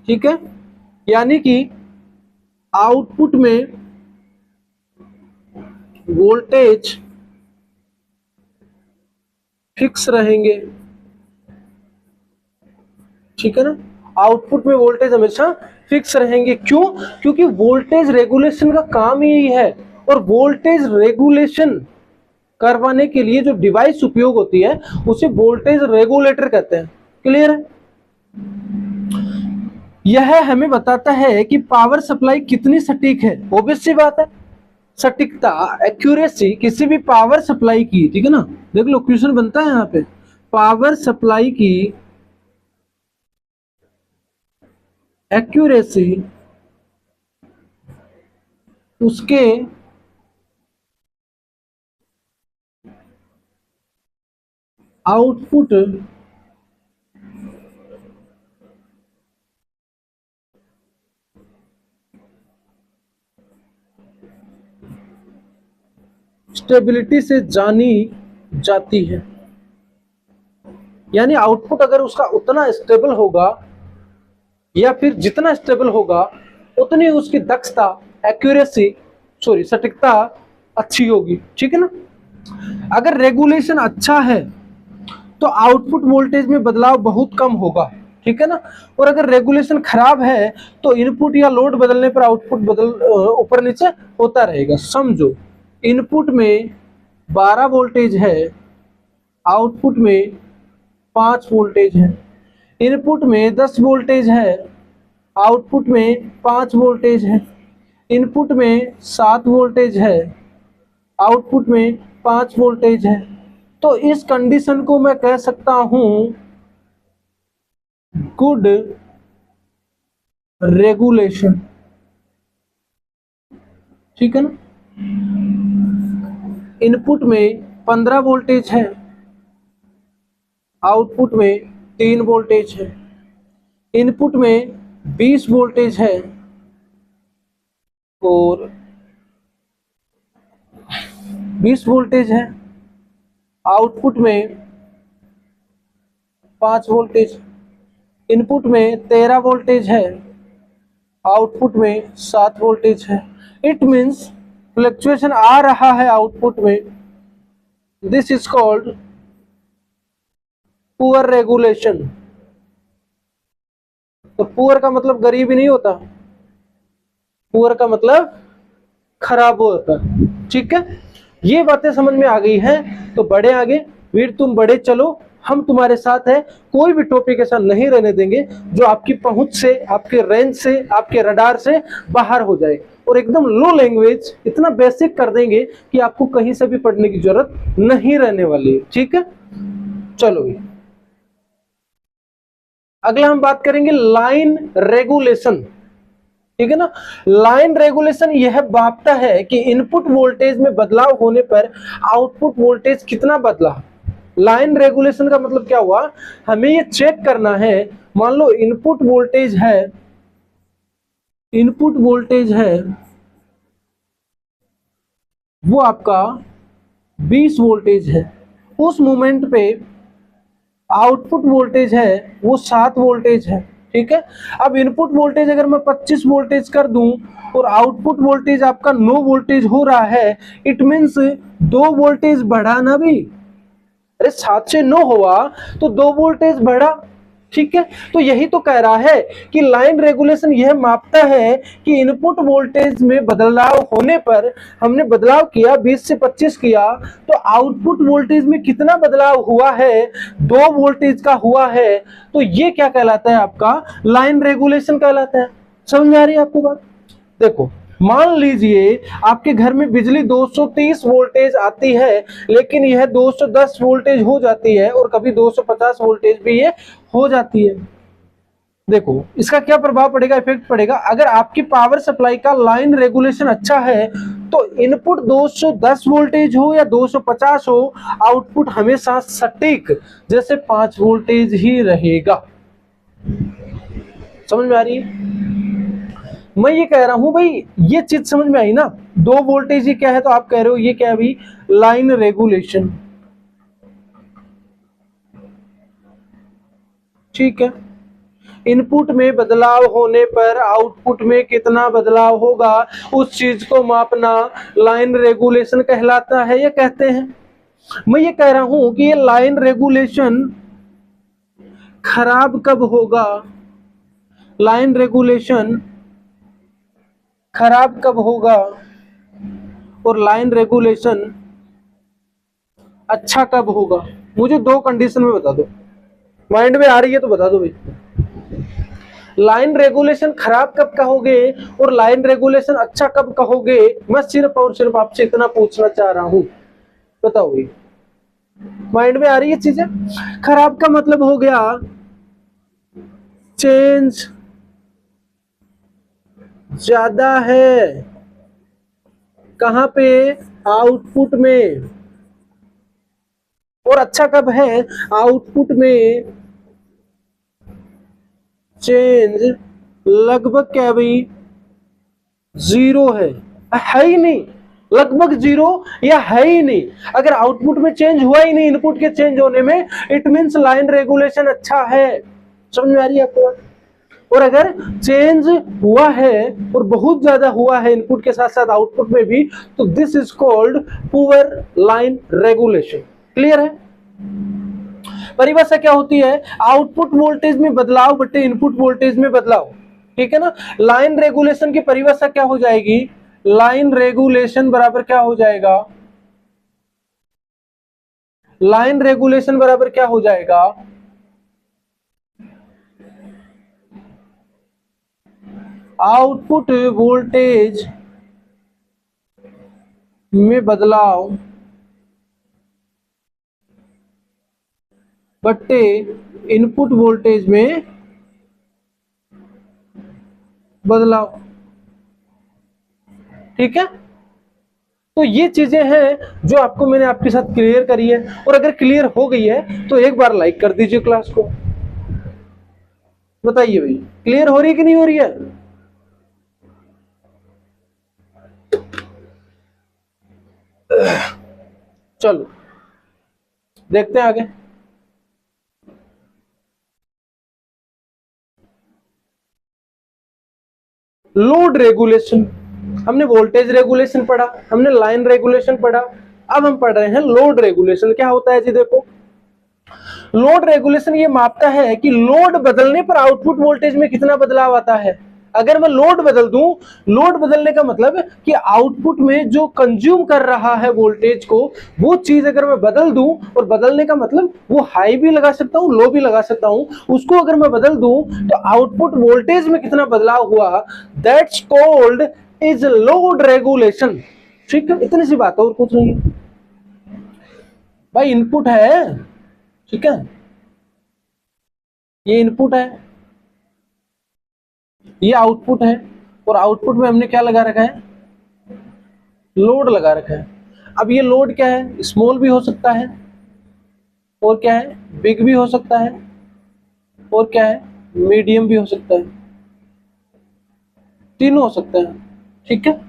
ठीक है, यानी कि आउटपुट में वोल्टेज फिक्स रहेंगे। ठीक है ना, आउटपुट में वोल्टेज हमेशा फिक्स रहेंगे। क्यों? क्योंकि वोल्टेज रेगुलेशन का काम ही यही है, और वोल्टेज रेगुलेशन करवाने के लिए जो डिवाइस उपयोग होती है उसे वोल्टेज रेगुलेटर कहते हैं। क्लियर है? यह हमें बताता है कि पावर सप्लाई कितनी सटीक है। ऑब्वियस सी बात है, सटीकता, एक्यूरेसी किसी भी पावर सप्लाई की, ठीक है ना, देख लो क्वेश्चन बनता है यहाँ पे, पावर सप्लाई की एक्यूरेसी उसके आउटपुट स्टेबिलिटी से जानी जाती है। यानी आउटपुट अगर उसका उतना स्टेबल होगा या फिर जितना स्टेबल होगा उतनी उसकी दक्षता, एक्यूरेसी, सॉरी सटीकता अच्छी होगी। ठीक है ना। अगर रेगुलेशन अच्छा है तो आउटपुट वोल्टेज में बदलाव बहुत कम होगा। ठीक है ना। और अगर रेगुलेशन खराब है तो इनपुट या लोड बदलने पर आउटपुट ऊपर नीचे होता रहेगा। समझो, इनपुट में 12 वोल्टेज है, आउटपुट में 5 वोल्टेज है। इनपुट में 10 वोल्टेज है, आउटपुट में 5 वोल्टेज है। इनपुट में 7 वोल्टेज है, आउटपुट में 5 वोल्टेज है। तो इस कंडीशन को मैं कह सकता हूं गुड रेगुलेशन। ठीक है ना। इनपुट में 15 वोल्टेज है, आउटपुट में 3 वोल्टेज है। इनपुट में 20 वोल्टेज है और 20 वोल्टेज है, आउटपुट में 5 वोल्टेज। इनपुट में 13 वोल्टेज है, आउटपुट में 7 वोल्टेज है। इट मीन्स फ्लक्चुएशन आ रहा है आउटपुट में। This is called poor regulation. तो पुअर का मतलब गरीब ही नहीं होता, पुअर का मतलब खराब होता। ठीक है, ये बातें समझ में आ गई हैं तो बढ़े आगे। वीर तुम बड़े चलो, हम तुम्हारे साथ हैं। कोई भी टॉपिक ऐसा नहीं रहने देंगे जो आपकी पहुंच से, आपके रेंज से, आपके रडार से बाहर हो जाए, और एकदम लो लैंग्वेज, इतना बेसिक कर देंगे कि आपको कहीं से भी पढ़ने की जरूरत नहीं रहने वाली है। ठीक है, चलो अगला हम बात करेंगे लाइन रेगुलेशन। ठीक है ना। लाइन रेगुलेशन यह मापता है कि इनपुट वोल्टेज में बदलाव होने पर आउटपुट वोल्टेज कितना बदला। लाइन रेगुलेशन का मतलब क्या हुआ, हमें ये चेक करना है। मान लो इनपुट वोल्टेज है वो आपका 20 वोल्टेज है, उस मोमेंट पे आउटपुट वोल्टेज है वो 7 वोल्टेज है। ठीक है। अब इनपुट वोल्टेज अगर मैं 25 वोल्टेज कर दूं और आउटपुट वोल्टेज आपका 9 वोल्टेज हो रहा है, इट मीन्स 2 वोल्टेज बढ़ा ना भी। अरे 7 से 9 हुआ तो 2 वोल्टेज बढ़ा। ठीक है, तो यही तो कह रहा है कि लाइन रेगुलेशन यह मापता है कि इनपुट वोल्टेज में बदलाव होने पर, हमने बदलाव किया 20 से 25 किया, तो आउटपुट वोल्टेज में कितना बदलाव हुआ है, 2 वोल्टेज का हुआ है। तो ये क्या कहलाता है, आपका लाइन रेगुलेशन कहलाता है। समझ में आ रही है आपको बात? देखो, मान लीजिए आपके घर में बिजली 230 वोल्टेज आती है, लेकिन यह 210 वोल्टेज हो जाती है और कभी 250 वोल्टेज भी ये हो जाती है। देखो इसका क्या प्रभाव पड़ेगा, इफेक्ट पड़ेगा। अगर आपकी पावर सप्लाई का लाइन रेगुलेशन अच्छा है तो इनपुट 210 वोल्टेज हो या 250 हो, आउटपुट हमेशा सटीक जैसे 5 वोल्टेज ही रहेगा। समझ में आ रही है? मैं ये कह रहा हूं भाई, ये चीज समझ में आई ना। 2 वोल्टेज ही क्या है, तो आप कह रहे हो ये क्या है भाई, लाइन रेगुलेशन। ठीक है। इनपुट में बदलाव होने पर आउटपुट में कितना बदलाव होगा उस चीज को मापना लाइन रेगुलेशन कहलाता है, ये कहते हैं। मैं ये कह रहा हूं कि ये लाइन रेगुलेशन खराब कब होगा, लाइन रेगुलेशन खराब कब होगा और लाइन रेगुलेशन अच्छा कब होगा। मुझे दो कंडीशन में बता दो, माइंड में आ रही है तो बता दो भाई। लाइन रेगुलेशन खराब कब कहोगे और लाइन रेगुलेशन अच्छा कब कहोगे, मैं सिर्फ और सिर्फ आपसे इतना पूछना चाह रहा हूं, बताओ भाई। माइंड में आ रही है चीजें। खराब का मतलब हो गया चेंज ज्यादा है, कहां पे, आउटपुट में। और अच्छा कब है, आउटपुट में चेंज लगभग क्या भाई, जीरो है ही नहीं, लगभग जीरो या है ही नहीं। अगर आउटपुट में चेंज हुआ ही नहीं इनपुट के चेंज होने में, इट मींस लाइन रेगुलेशन अच्छा है। समझ में आ रही है आपको। और अगर चेंज हुआ है और बहुत ज्यादा हुआ है इनपुट के साथ साथ आउटपुट में भी, तो this is called poor line regulation. Clear है। परिभाषा क्या होती है, आउटपुट वोल्टेज में बदलाव बटे इनपुट वोल्टेज में बदलाव, ठीक है ना। लाइन रेगुलेशन की परिभाषा क्या हो जाएगी, लाइन रेगुलेशन बराबर क्या हो जाएगा, लाइन रेगुलेशन बराबर क्या हो जाएगा, आउटपुट वोल्टेज में बदलाव बट्टे इनपुट वोल्टेज में बदलाव, ठीक है। तो ये चीजें हैं जो आपको मैंने आपके साथ क्लियर करी है। और अगर क्लियर हो गई है तो एक बार लाइक कर दीजिए क्लास को। बताइए भाई, क्लियर हो रही है कि नहीं हो रही है। चलो देखते हैं आगे। लोड रेगुलेशन, हमने वोल्टेज रेगुलेशन पढ़ा, हमने लाइन रेगुलेशन पढ़ा, अब हम पढ़ रहे हैं लोड रेगुलेशन। क्या होता है जी, देखो लोड रेगुलेशन ये मापता है कि लोड बदलने पर आउटपुट वोल्टेज में कितना बदलाव आता है। अगर मैं लोड बदल दूं, लोड बदलने का मतलब कि आउटपुट में जो कंज्यूम कर रहा है वोल्टेज को, वो चीज अगर मैं बदल दूं, और बदलने का मतलब वो हाई भी लगा सकता हूं लो भी लगा सकता हूं, उसको अगर मैं बदल दूं तो आउटपुट वोल्टेज में कितना बदलाव हुआ, that's called is load regulation. ठीक है, इतनी सी बात है और कुछ नहीं। भाई इनपुट है, ठीक है, ये इनपुट है, ये आउटपुट है, और आउटपुट में हमने क्या लगा रखा है, लोड लगा रखा है। अब ये लोड क्या है, स्मॉल भी हो सकता है, और क्या है, बिग भी हो सकता है, और क्या है, मीडियम भी हो सकता है, तीनों हो सकता है। ठीक है,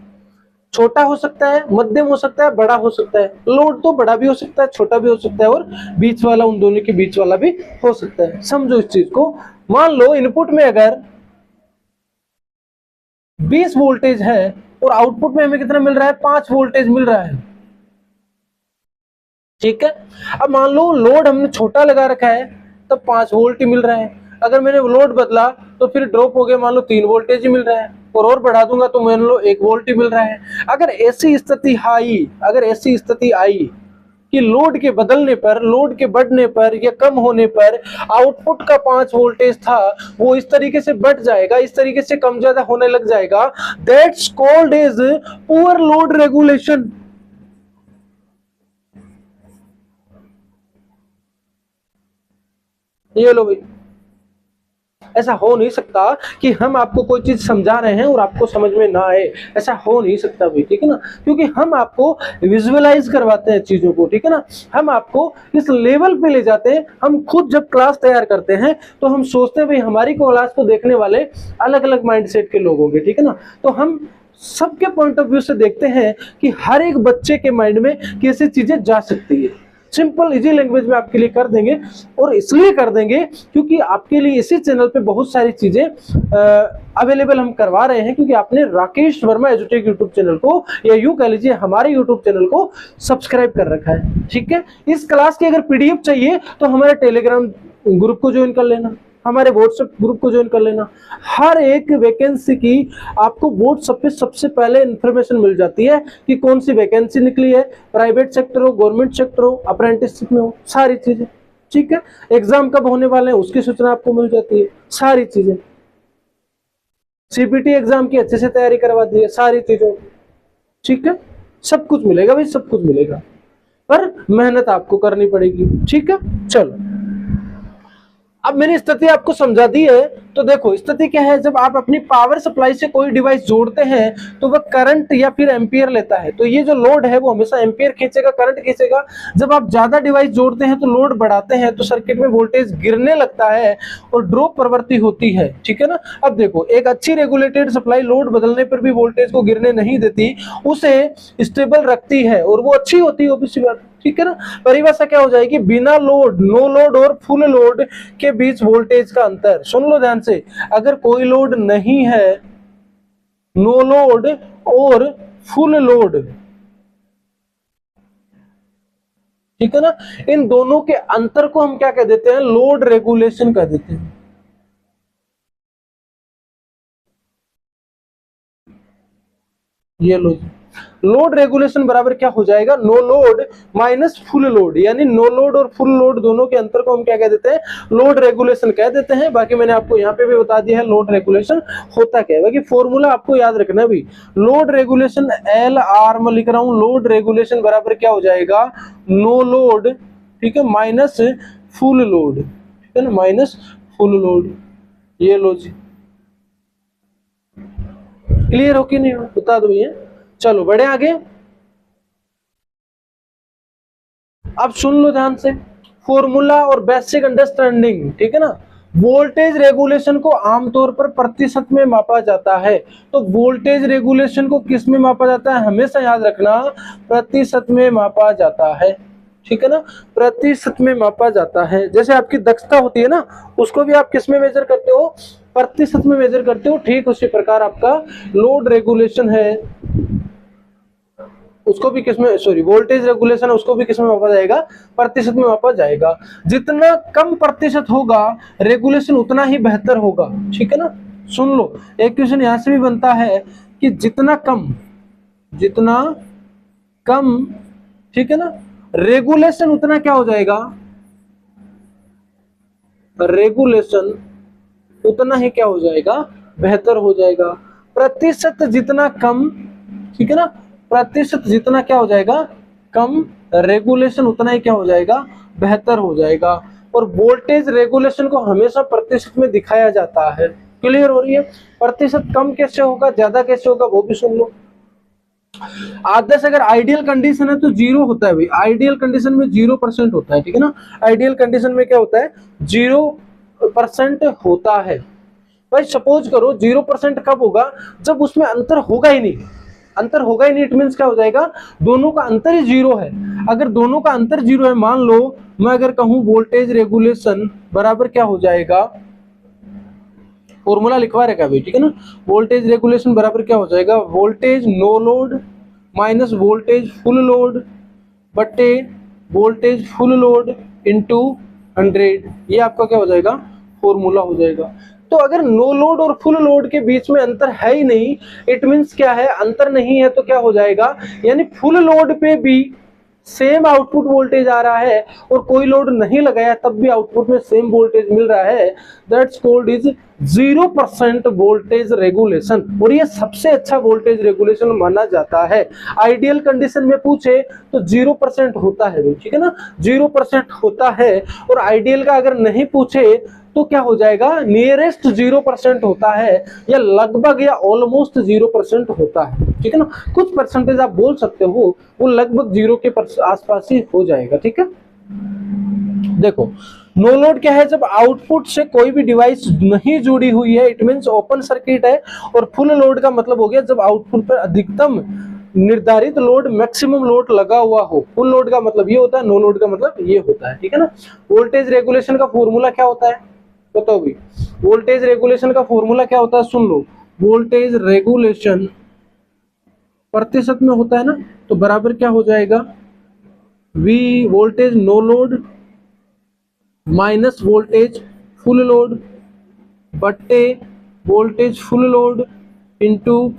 छोटा हो सकता है, मध्यम हो सकता है, बड़ा हो सकता है। लोड तो बड़ा भी हो सकता है, छोटा भी हो सकता है, और बीच वाला, उन दोनों के बीच वाला भी हो सकता है। समझो इस चीज को। मान लो इनपुट में अगर 20 वोल्टेज है और आउटपुट में हमें कितना मिल रहा है, 5 वोल्टेज मिल रहा है। ठीक है, अब मान लो लोड हमने छोटा लगा रखा है तब 5 वोल्ट ही मिल रहा है। अगर मैंने लोड बदला तो फिर ड्रॉप हो गया, मान लो 3 वोल्टेज ही मिल रहा है, और बढ़ा दूंगा तो मान लो 1 वोल्ट ही मिल रहा है। अगर ऐसी स्थिति आई कि लोड के बदलने पर, लोड के बढ़ने पर या कम होने पर आउटपुट का 5 वोल्टेज था वो इस तरीके से बढ़ जाएगा, इस तरीके से कम ज्यादा होने लग जाएगा, that's called is poor load regulation. ये लो भाई, ऐसा हो नहीं सकता कि हम आपको कोई चीज समझा रहे हैं और आपको समझ में ना आए, ऐसा हो नहीं सकता भाई, ठीक है ना। क्योंकि हम आपको विजुअलाइज करवाते हैं चीजों को, ठीक है ना, हम आपको इस लेवल पे ले जाते हैं। हम खुद जब क्लास तैयार करते हैं तो हम सोचते हैं भाई हमारी क्लास को देखने वाले अलग अलग माइंडसेट के लोग होंगे, ठीक है ना। तो हम सबके पॉइंट ऑफ व्यू से देखते हैं कि हर एक बच्चे के माइंड में कैसी चीजें जा सकती है। सिंपल इजी लैंग्वेज में आपके लिए कर देंगे। और इसलिए कर देंगे क्योंकि आपके लिए इसी चैनल पे बहुत सारी चीजें अवेलेबल हम करवा रहे हैं, क्योंकि आपने राकेश वर्मा एजुटेक यूट्यूब चैनल को, या यूं कह लीजिए हमारे यूट्यूब चैनल को सब्सक्राइब कर रखा है। ठीक है, इस क्लास की अगर पीडीएफ चाहिए तो हमारे टेलीग्राम ग्रुप को ज्वाइन कर लेना, हमारे व्हाट्सएप ग्रुप को ज्वाइन कर लेना। हर एक वैकेंसी की आपको व्हाट्सएप पे सबसे पहले इंफॉर्मेशन मिल जाती है कि कौन सी वैकेंसी निकली है, प्राइवेट सेक्टर हो, गवर्नमेंट सेक्टर हो, अप्रेंटिसशिप में हो, सारी चीजें। ठीक है, एग्जाम कब होने वाले हैं उसकी सूचना आपको मिल जाती है, सारी चीजें। सीपीटी एग्जाम की अच्छे से तैयारी करवा दी है, सारी चीजों। ठीक है, सब कुछ मिलेगा भाई, सब कुछ मिलेगा, पर मेहनत आपको करनी पड़ेगी। ठीक है, चलो अब मैंने स्थिति आपको समझा दी है। तो देखो स्थिति क्या है, जब आप अपनी पावर सप्लाई से कोई डिवाइस जोड़ते हैं तो वह करंट या फिर एम्पियर लेता है। तो ये जो लोड है वो हमेशा एम्पियर खींचेगा, करंट खींचेगा। जब आप ज्यादा डिवाइस जोड़ते हैं तो लोड बढ़ाते हैं तो सर्किट में वोल्टेज गिरने लगता है और ड्रॉप प्रवृत्ति होती है। ठीक है ना। अब देखो एक अच्छी रेगुलेटेड सप्लाई लोड बदलने पर भी वोल्टेज को गिरने नहीं देती, उसे स्टेबल रखती है और वो अच्छी होती है, ऑब्वियसली बात। ठीक है ना। परिभाषा क्या हो जाएगी, बिना लोड, नो लोड और फुल लोड के बीच वोल्टेज का अंतर। सुन लो ध्यान से, अगर कोई लोड नहीं है, नो लोड और फुल लोड, ठीक है ना, इन दोनों के अंतर को हम क्या कह देते हैं, लोड रेगुलेशन कह देते हैं। ये लो, लोड रेगुलेशन बराबर क्या हो जाएगा, no load minus full load, यानी नो लोड और फुल लोड दोनों के अंतर को हम क्या कह देते हैं, लोड रेगुलेशन कह देते हैं। बाकी मैंने आपको यहाँ पे भी बता दिया है लोड रेगुलेशन होता क्या है। बाकी फॉर्मूला आपको याद रखना भी, लोड रेगुलेशन एल आर में लिख रहा हूं, लोड रेगुलेशन बराबर क्या हो जाएगा, नो लोड, ठीक है, माइनस फुल लोड, ठीक है ना, माइनस फुल लोड। ये लो जी, क्लियर हो कि नहीं हो बता दो भैया। चलो बढ़े आगे। अब सुन लो ध्यान से फॉर्मूला और बेसिक अंडरस्टैंडिंग। ठीक है ना। वोल्टेज रेगुलेशन को आमतौर पर प्रतिशत में मापा जाता है। तो वोल्टेज रेगुलेशन को किस में मापा जाता है, हमेशा याद रखना, प्रतिशत में मापा जाता है। ठीक है ना, प्रतिशत में मापा जाता है। जैसे आपकी दक्षता होती है ना, उसको भी आप किस में मेजर करते हो, प्रतिशत में मेजर करते हो। ठीक उसी प्रकार आपका लोड रेगुलेशन है, उसको भी किसमें, सॉरी वोल्टेज रेगुलेशन है, उसको भी किसमें मापा जाएगा, प्रतिशत में मापा जाएगा। जितना कम प्रतिशत होगा रेगुलेशन उतना ही बेहतर होगा। ठीक है ना। सुन लो, एक क्वेश्चन यहां से भी बनता है कि जितना कम, ठीक है ना, रेगुलेशन उतना क्या हो जाएगा, रेगुलेशन उतना ही क्या हो जाएगा, बेहतर हो जाएगा। प्रतिशत जितना कम, ठीक है ना, प्रतिशत जितना क्या हो जाएगा कम, रेगुलेशन उतना ही क्या हो जाएगा, बेहतर हो जाएगा। और वोल्टेज रेगुलेशन को हमेशा प्रतिशत में दिखाया जाता है। क्लियर हो रही है। प्रतिशत कम कैसे होगा, ज्यादा कैसे होगा, वो भी सुन लो। आदर्श अगर आइडियल कंडीशन है तो 0 होता है भाई, आइडियल कंडीशन में 0% होता है। ठीक है ना, आइडियल कंडीशन में क्या होता है, 0% होता है। भाई सपोज करो 0% कब होगा, जब उसमें अंतर होगा ही नहीं, अंतर होगा ही नहीं, इट मींस क्या हो जाएगा, दोनों का अंतर ही 0 है। अगर दोनों का अंतर 0 है, मान लो मैं अगर कहूं वोल्टेज रेगुलेशन बराबर क्या हो जाएगा, फॉर्मूला लिखवा रखा है, ठीक है ना, वोल्टेज रेगुलेशन बराबर क्या हो जाएगा, voltage no load minus voltage full load बटे वोल्टेज फुल लोड इंटू 100। ये आपका क्या हो जाएगा, फॉर्मूला हो जाएगा। तो अगर नो लोड और फुल लोड के बीच में अंतर है ही नहीं, इट मींस क्या है, अंतर नहीं है, तो क्या हो जाएगा, यानी फुल लोड पे भी सेम आउटपुट वोल्टेज आ रहा है और कोई लोड नहीं लगाया तब भी आउटपुट में सेम वोल्टेज मिल रहा है, that's called is 0% voltage regulation. और ये सबसे अच्छा वोल्टेज रेगुलेशन माना जाता है। आइडियल कंडीशन में पूछे तो 0% होता है, ठीक है ना, 0% होता है। और आइडियल का अगर नहीं पूछे तो क्या हो जाएगा, नियरेस्ट 0% होता है, या लगभग या ऑलमोस्ट 0% होता है। ठीक है ना, कुछ परसेंटेज आप बोल सकते हो, वो लगभग 0 के आसपास ही हो जाएगा। ठीक है। देखो नो लोड क्या है, जब आउटपुट से कोई भी डिवाइस नहीं जुड़ी हुई है, इट मींस ओपन सर्किट है। और फुल लोड का मतलब हो गया जब आउटपुट पर अधिकतम निर्धारित लोड मैक्सिमम लोड लगा हुआ हो। फुल लोड का मतलब ये होता है, नो लोड का मतलब ये होता है, ठीक है ना। वोल्टेज रेगुलेशन का फॉर्मूला क्या होता है बताओ भाई, वोल्टेज रेगुलेशन का फॉर्मूला क्या होता है, सुन लो। वोल्टेज रेगुलेशन प्रतिशत में होता है ना, तो बराबर क्या हो जाएगा, V voltage no load minus voltage full load बट्टे वोल्टेज फुल लोड इंटू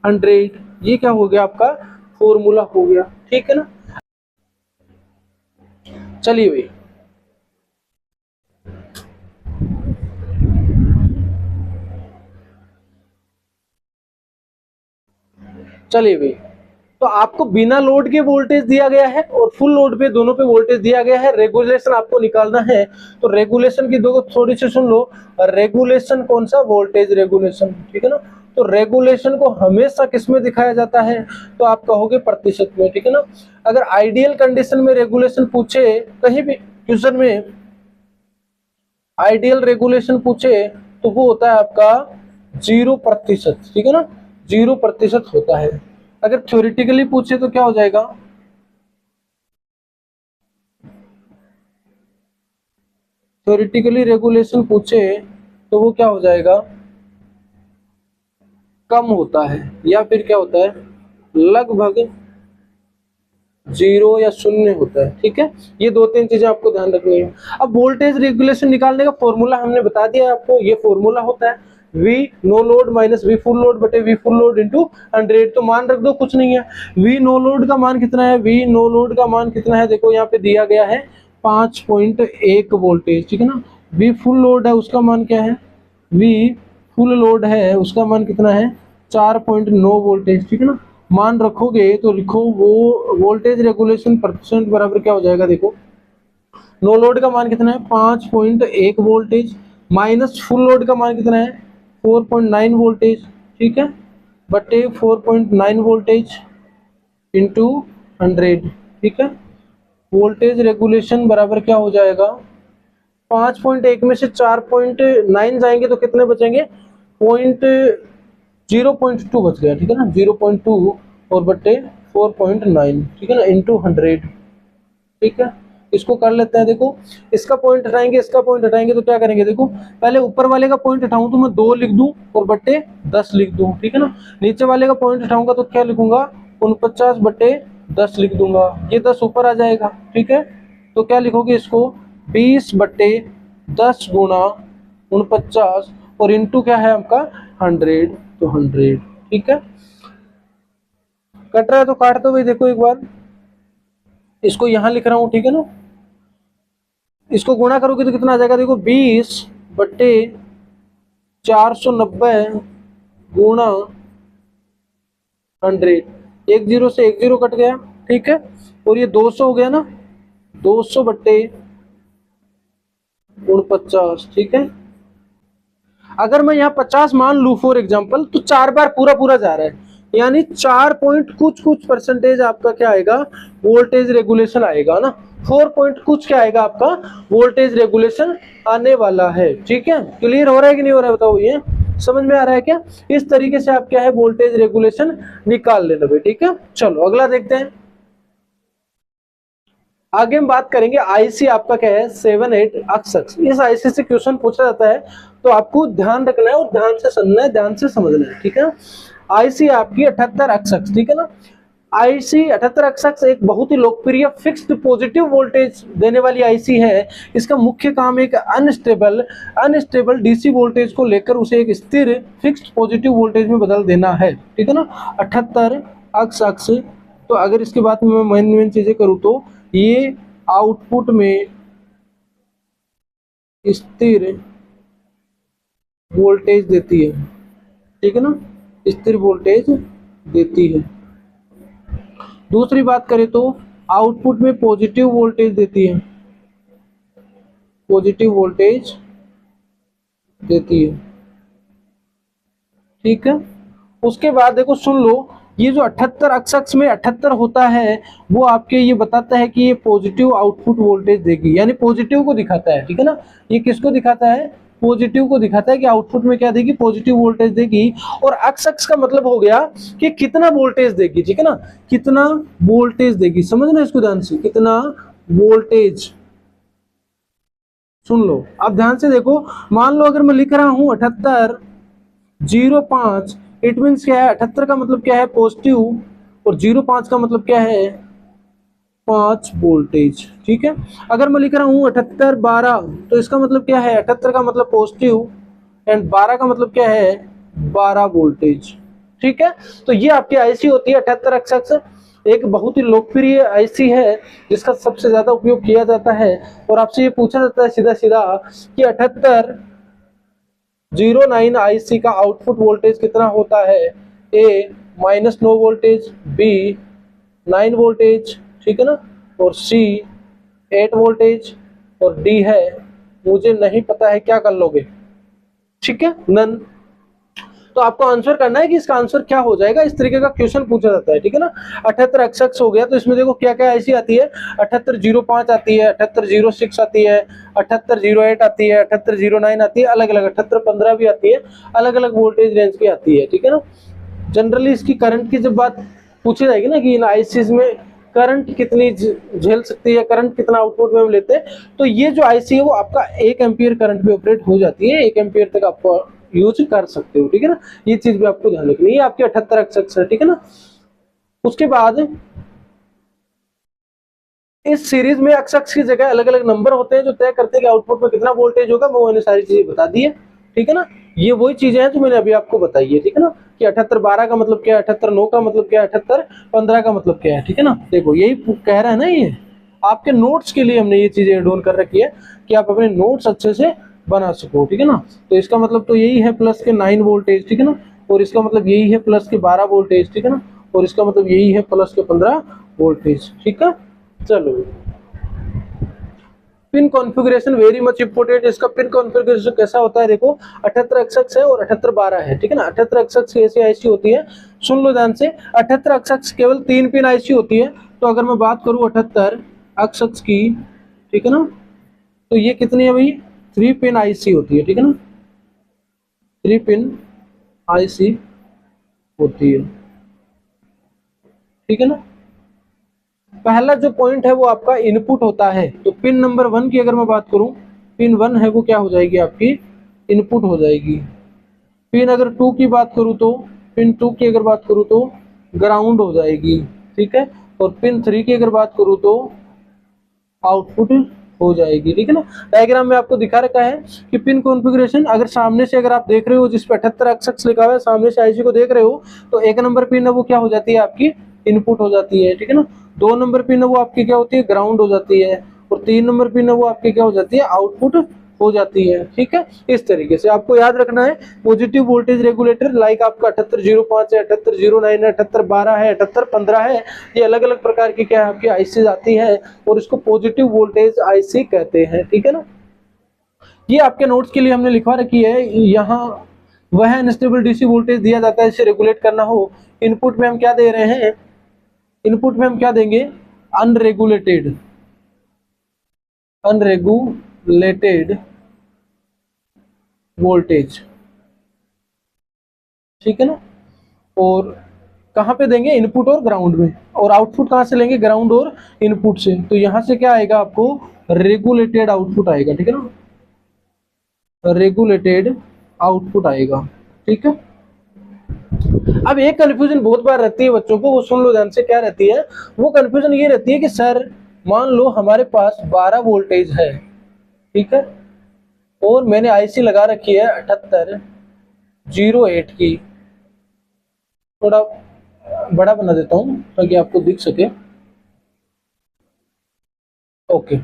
100। ये क्या हो गया आपका फॉर्मूला हो गया, ठीक है ना। चलिए भाई, चलिए भाई, तो आपको बिना लोड के वोल्टेज दिया गया है और फुल लोड पे दोनों पे वोल्टेज दिया गया है। रेगुलेशन आपको निकालना है, तो रेगुलेशन की दो थोड़ी सी सुन लो। रेगुलेशन कौन सा, वोल्टेज रेगुलेशन, ठीक है ना। तो रेगुलेशन को हमेशा किस में दिखाया जाता है, तो आप कहोगे प्रतिशत में, ठीक है ना। अगर आइडियल कंडीशन में रेगुलेशन पूछे कहीं भी क्वेश्चन में, आइडियल रेगुलेशन पूछे तो वो होता है आपका 0%, ठीक है ना, 0% होता है। अगर थ्योरेटिकली पूछे तो क्या हो जाएगा, थ्योरेटिकली रेगुलेशन पूछे तो वो क्या हो जाएगा, कम होता है, या फिर क्या होता है लगभग 0 या 0 होता है, ठीक है। ये दो तीन चीजें आपको ध्यान रखनी है। अब वोल्टेज रेगुलेशन निकालने का फॉर्मूला हमने बता दिया आपको, ये फॉर्मूला होता है V no load minus V full load बटे V फुल लोड इंटू 100। तो मान रख दो, कुछ नहीं है। V नो लोड का मान कितना है, V नो लोड का मान कितना है, देखो यहाँ पे दिया गया है 5.1 वोल्टेज, ठीक है ना। V फुल लोड है उसका मान क्या है, V फुल लोड है उसका मान कितना है 4.9 वोल्टेज, ठीक है ना। मान रखोगे तो लिखो वो वोल्टेज रेगुलेशन परसेंट बराबर क्या हो जाएगा, देखो नो लोड का मान कितना है 5.1 वोल्टेज माइनस फुल लोड का मान कितना है 4.9 वोल्टेज, ठीक है, बटे 4.9 वोल्टेज इंटू 100, ठीक है। वोल्टेज रेगुलेशन बराबर क्या हो जाएगा, 5.1 में से 4.9 जाएंगे तो कितने बचेंगे, 0.2 बच गया, ठीक है ना, 0.2 और बट्टे 4.9, ठीक है ना, इंटू 100, ठीक है। इसको कर लेते हैं, देखो इसका पॉइंट हटाएंगे इसका पॉइंट हटाएंगे तो क्या करेंगे, देखो पहले ऊपर वाले का पॉइंट हटाऊं तो मैं 2 लिख दूं और बट्टे 10 लिख दूं, ठीक है ना। नीचे वाले का पॉइंट हटाऊंगा तो क्या लिखूंगा 49 बट्टे 10 लिख दूंगा, ये 10 ऊपर आ जाएगा, ठीक है। तो क्या लिखोगे इसको 20 बट्टे 10 गुणा 49 और इंटू क्या है आपका 100, तो 100, ठीक है। कट रहा है तो काट दो भाई, देखो एक बार इसको यहां लिख रहा हूं, ठीक है ना। इसको गुणा करोगे तो कितना आ जाएगा, देखो 20 बट्टे 490 गुणा 100, एक जीरो से एक जीरो कट गया, ठीक है। और ये 200 हो गया ना, 200 बट्टे 49, ठीक है। अगर मैं यहाँ 50 मान लू फॉर एग्जाम्पल, तो 4 बार पूरा पूरा जा रहा है, यानी 4 पॉइंट कुछ कुछ परसेंटेज आपका क्या आएगा वोल्टेज रेगुलेशन आएगा ना, 4 पॉइंट कुछ क्या आएगा आपका वोल्टेज रेगुलेशन आने वाला है, ठीक है। क्लियर हो रहा है कि नहीं हो रहा है बताओ, ये समझ में आ रहा है क्या। इस तरीके से आप क्या है वोल्टेज रेगुलेशन निकाल लेना भाई, ठीक है। चलो अगला देखते हैं। आगे हम बात करेंगे आईसी आपका क्या है 7866। इस आईसी से क्वेश्चन पूछा जाता है, तो आपको ध्यान रखना है और ध्यान से सुनना है, ध्यान से समझना है, ठीक है। आईसी आपकी 7866, ठीक है ना। आईसी 7866 एक बहुत ही लोकप्रिय फिक्स्ड पॉजिटिव वोल्टेज देने वाली आईसी है। इसका मुख्य काम एक अनस्टेबल डीसी वोल्टेज को लेकर उसे एक स्थिर फिक्स्ड पॉजिटिव वोल्टेज में बदल देना है, ठीक है ना। 7866। तो अगर इसके बाद में मैं मेन चीजें करूँ तो ये आउटपुट में स्थिर वोल्टेज देती है, ठीक है ना, स्थिर वोल्टेज देती है। दूसरी बात करें तो आउटपुट में पॉजिटिव वोल्टेज देती है, पॉजिटिव वोल्टेज देती है, ठीक है। उसके बाद देखो सुन लो, ये जो 78 अक्ष में 78 होता है वो आपके ये बताता है कि ये पॉजिटिव आउटपुट वोल्टेज देगी, यानी पॉजिटिव को दिखाता है, ठीक है ना। ये किसको दिखाता है, पॉजिटिव को दिखाता है कि आउटपुट में क्या देगी, पॉजिटिव वोल्टेज देगी। और एक्स अक्ष का मतलब हो गया कि कितना वोल्टेज देगी, ठीक है ना, कितना वोल्टेज देगी, समझना इसको ध्यान से, कितना वोल्टेज। सुन लो अब ध्यान से देखो, मान लो अगर मैं लिख रहा हूं 7805, इट मीन्स क्या है, 78 का मतलब क्या है पॉजिटिव, और 05 का मतलब क्या है 5 वोल्टेज, ठीक है। अगर मैं लिख रहा हूं 7812, तो इसका मतलब क्या है, 78 का मतलब पॉजिटिव एंड 12 का मतलब क्या है 12 वोल्टेज, ठीक है। तो ये आपकी आईसी होती है 78 एक्स, एक बहुत ही लोकप्रिय आईसी है जिसका सबसे ज्यादा उपयोग किया जाता है। और आपसे ये पूछा जाता है सीधा सीधा कि 7809 आईसी का आउटपुट वोल्टेज कितना होता है, ए -9 वोल्टेज, बी 9 वोल्टेज, ठीक है ना, और सी 8 वोल्टेज, और डी है मुझे नहीं पता है, क्या कर लोगे, ठीक है, नन। तो आपको आंसर करना है कि इसका आंसर क्या हो जाएगा, इस तरीके का क्वेश्चन पूछा जाता है, ठीक है ना। 78 एक्स हो गया, तो इसमें देखो क्या क्या ऐसी आती है, 7805 आती है, 7806 आती है, 7808 आती है, 7809 आती है, अलग अलग, 7815 भी आती है, अलग अलग वोल्टेज रेंज की आती है, ठीक है ना। जनरली इसकी करंट की जब बात पूछी जाएगी ना कि इन आईसीज में करंट कितनी झेल सकती है, करंट कितना आउटपुट में हम लेते हैं, तो ये जो आईसी है वो आपका 1 एम्पियर करंट पे ऑपरेट हो जाती है, 1 एम्पियर तक आपको यूज कर सकते हो, ठीक है ना। ये चीज भी आपको ध्यान रखनी है, आपके 78 एक्स है, ठीक है ना। उसके बाद इस सीरीज में एक्स की जगह अलग अलग नंबर होते हैं जो तय करते हैं कि आउटपुट में कितना वोल्टेज होगा, वो मैंने सारी चीजें बता दी है, ठीक है ना। ये वही चीजें हैं जो मैंने अभी आपको बताई है, ठीक है ना, कि 7812 का मतलब क्या है, 7809 का मतलब क्या है, 7815 का मतलब क्या है, ठीक है ना। देखो यही कह रहा है ना, ये आपके नोट्स के लिए हमने ये चीजें एड ऑन कर रखी है कि आप अपने नोट्स अच्छे से बना सको, ठीक है ना। तो इसका मतलब तो यही है प्लस के 9 वोल्टेज, ठीक है ना, और इसका मतलब यही है प्लस के 12 वोल्टेज, ठीक है ना, और इसका मतलब यही है प्लस के 15 वोल्टेज, ठीक है। चलो pin configuration very much important. इसका पिन कॉन्फ़िगरेशन कैसा होता है, देखो 78 एक्स है और 7812 है, ठीक है ना। 78 एक्स की ऐसी आईसी होती है, सुन लो ध्यान से, 78 एक्स केवल 3 पिन आईसी होती है। तो अगर मैं बात करूं 78 एक्स की, ठीक है ना, तो ये कितनी है भाई, 3 पिन आईसी होती है, ठीक है ना, 3 पिन आईसी होती है, ठीक है ना। पहला जो पॉइंट है वो आपका इनपुट होता है, तो पिन नंबर 1 की अगर मैं बात करूं, पिन 1 है वो क्या हो जाएगी आपकी इनपुट हो जाएगी। पिन अगर 2 की बात करूं तो, पिन 2 की अगर बात करूं तो ग्राउंड हो जाएगी, ठीक है। और पिन 3 की अगर बात करूं तो आउटपुट हो जाएगी, ठीक है ना। डायग्राम में आपको दिखा रखा है कि पिन कॉन्फ़िगरेशन अगर सामने से अगर आप देख रहे हो जिस पे 78 एक्स लिखा हुआ है, सामने से आईसी को देख रहे हो, तो 1 नंबर पिन है वो क्या हो जाती है आपकी इनपुट हो जाती है, ठीक है ना। 2 नंबर पिन है वो आपकी क्या होती है ग्राउंड हो जाती है, और 3 नंबर पिन है वो आपकी क्या हो जाती है आउटपुट हो जाती है, ठीक है। इस तरीके से आपको याद रखना है। पॉजिटिव वोल्टेज रेगुलेटर लाइक आपका 7805 है, 7809 है, 7812 है, 7815 है, ये अलग अलग प्रकार की क्या है आपकी आईसी आती है, और इसको पॉजिटिव वोल्टेज आईसी कहते हैं, ठीक है ना। ये आपके नोट्स के लिए हमने लिखवा रखी है, यहाँ वह अनस्टेबल डीसी वोल्टेज दिया जाता है, इसे रेगुलेट करना हो, इनपुट में हम क्या दे रहे हैं, इनपुट में हम क्या देंगे अनरेगुलेटेड, अनरेगुलेटेड वोल्टेज, ठीक है ना। और कहाँ पे देंगे इनपुट और ग्राउंड में, और आउटपुट कहाँ से लेंगे ग्राउंड और इनपुट से, तो यहाँ से क्या आएगा आपको रेगुलेटेड आउटपुट आएगा, ठीक है ना, रेगुलेटेड आउटपुट आएगा, ठीक है। अब एक कंफ्यूजन बहुत बार रहती है बच्चों को, वो सुन लो ध्यान से, क्या रहती है वो कंफ्यूजन ये रहती है कि सर मान लो हमारे पास 12 वोल्टेज है, ठीक है, और मैंने आईसी लगा रखी है 7808 की, थोड़ा बड़ा बना देता हूं ताकि आपको दिख सके, ओके।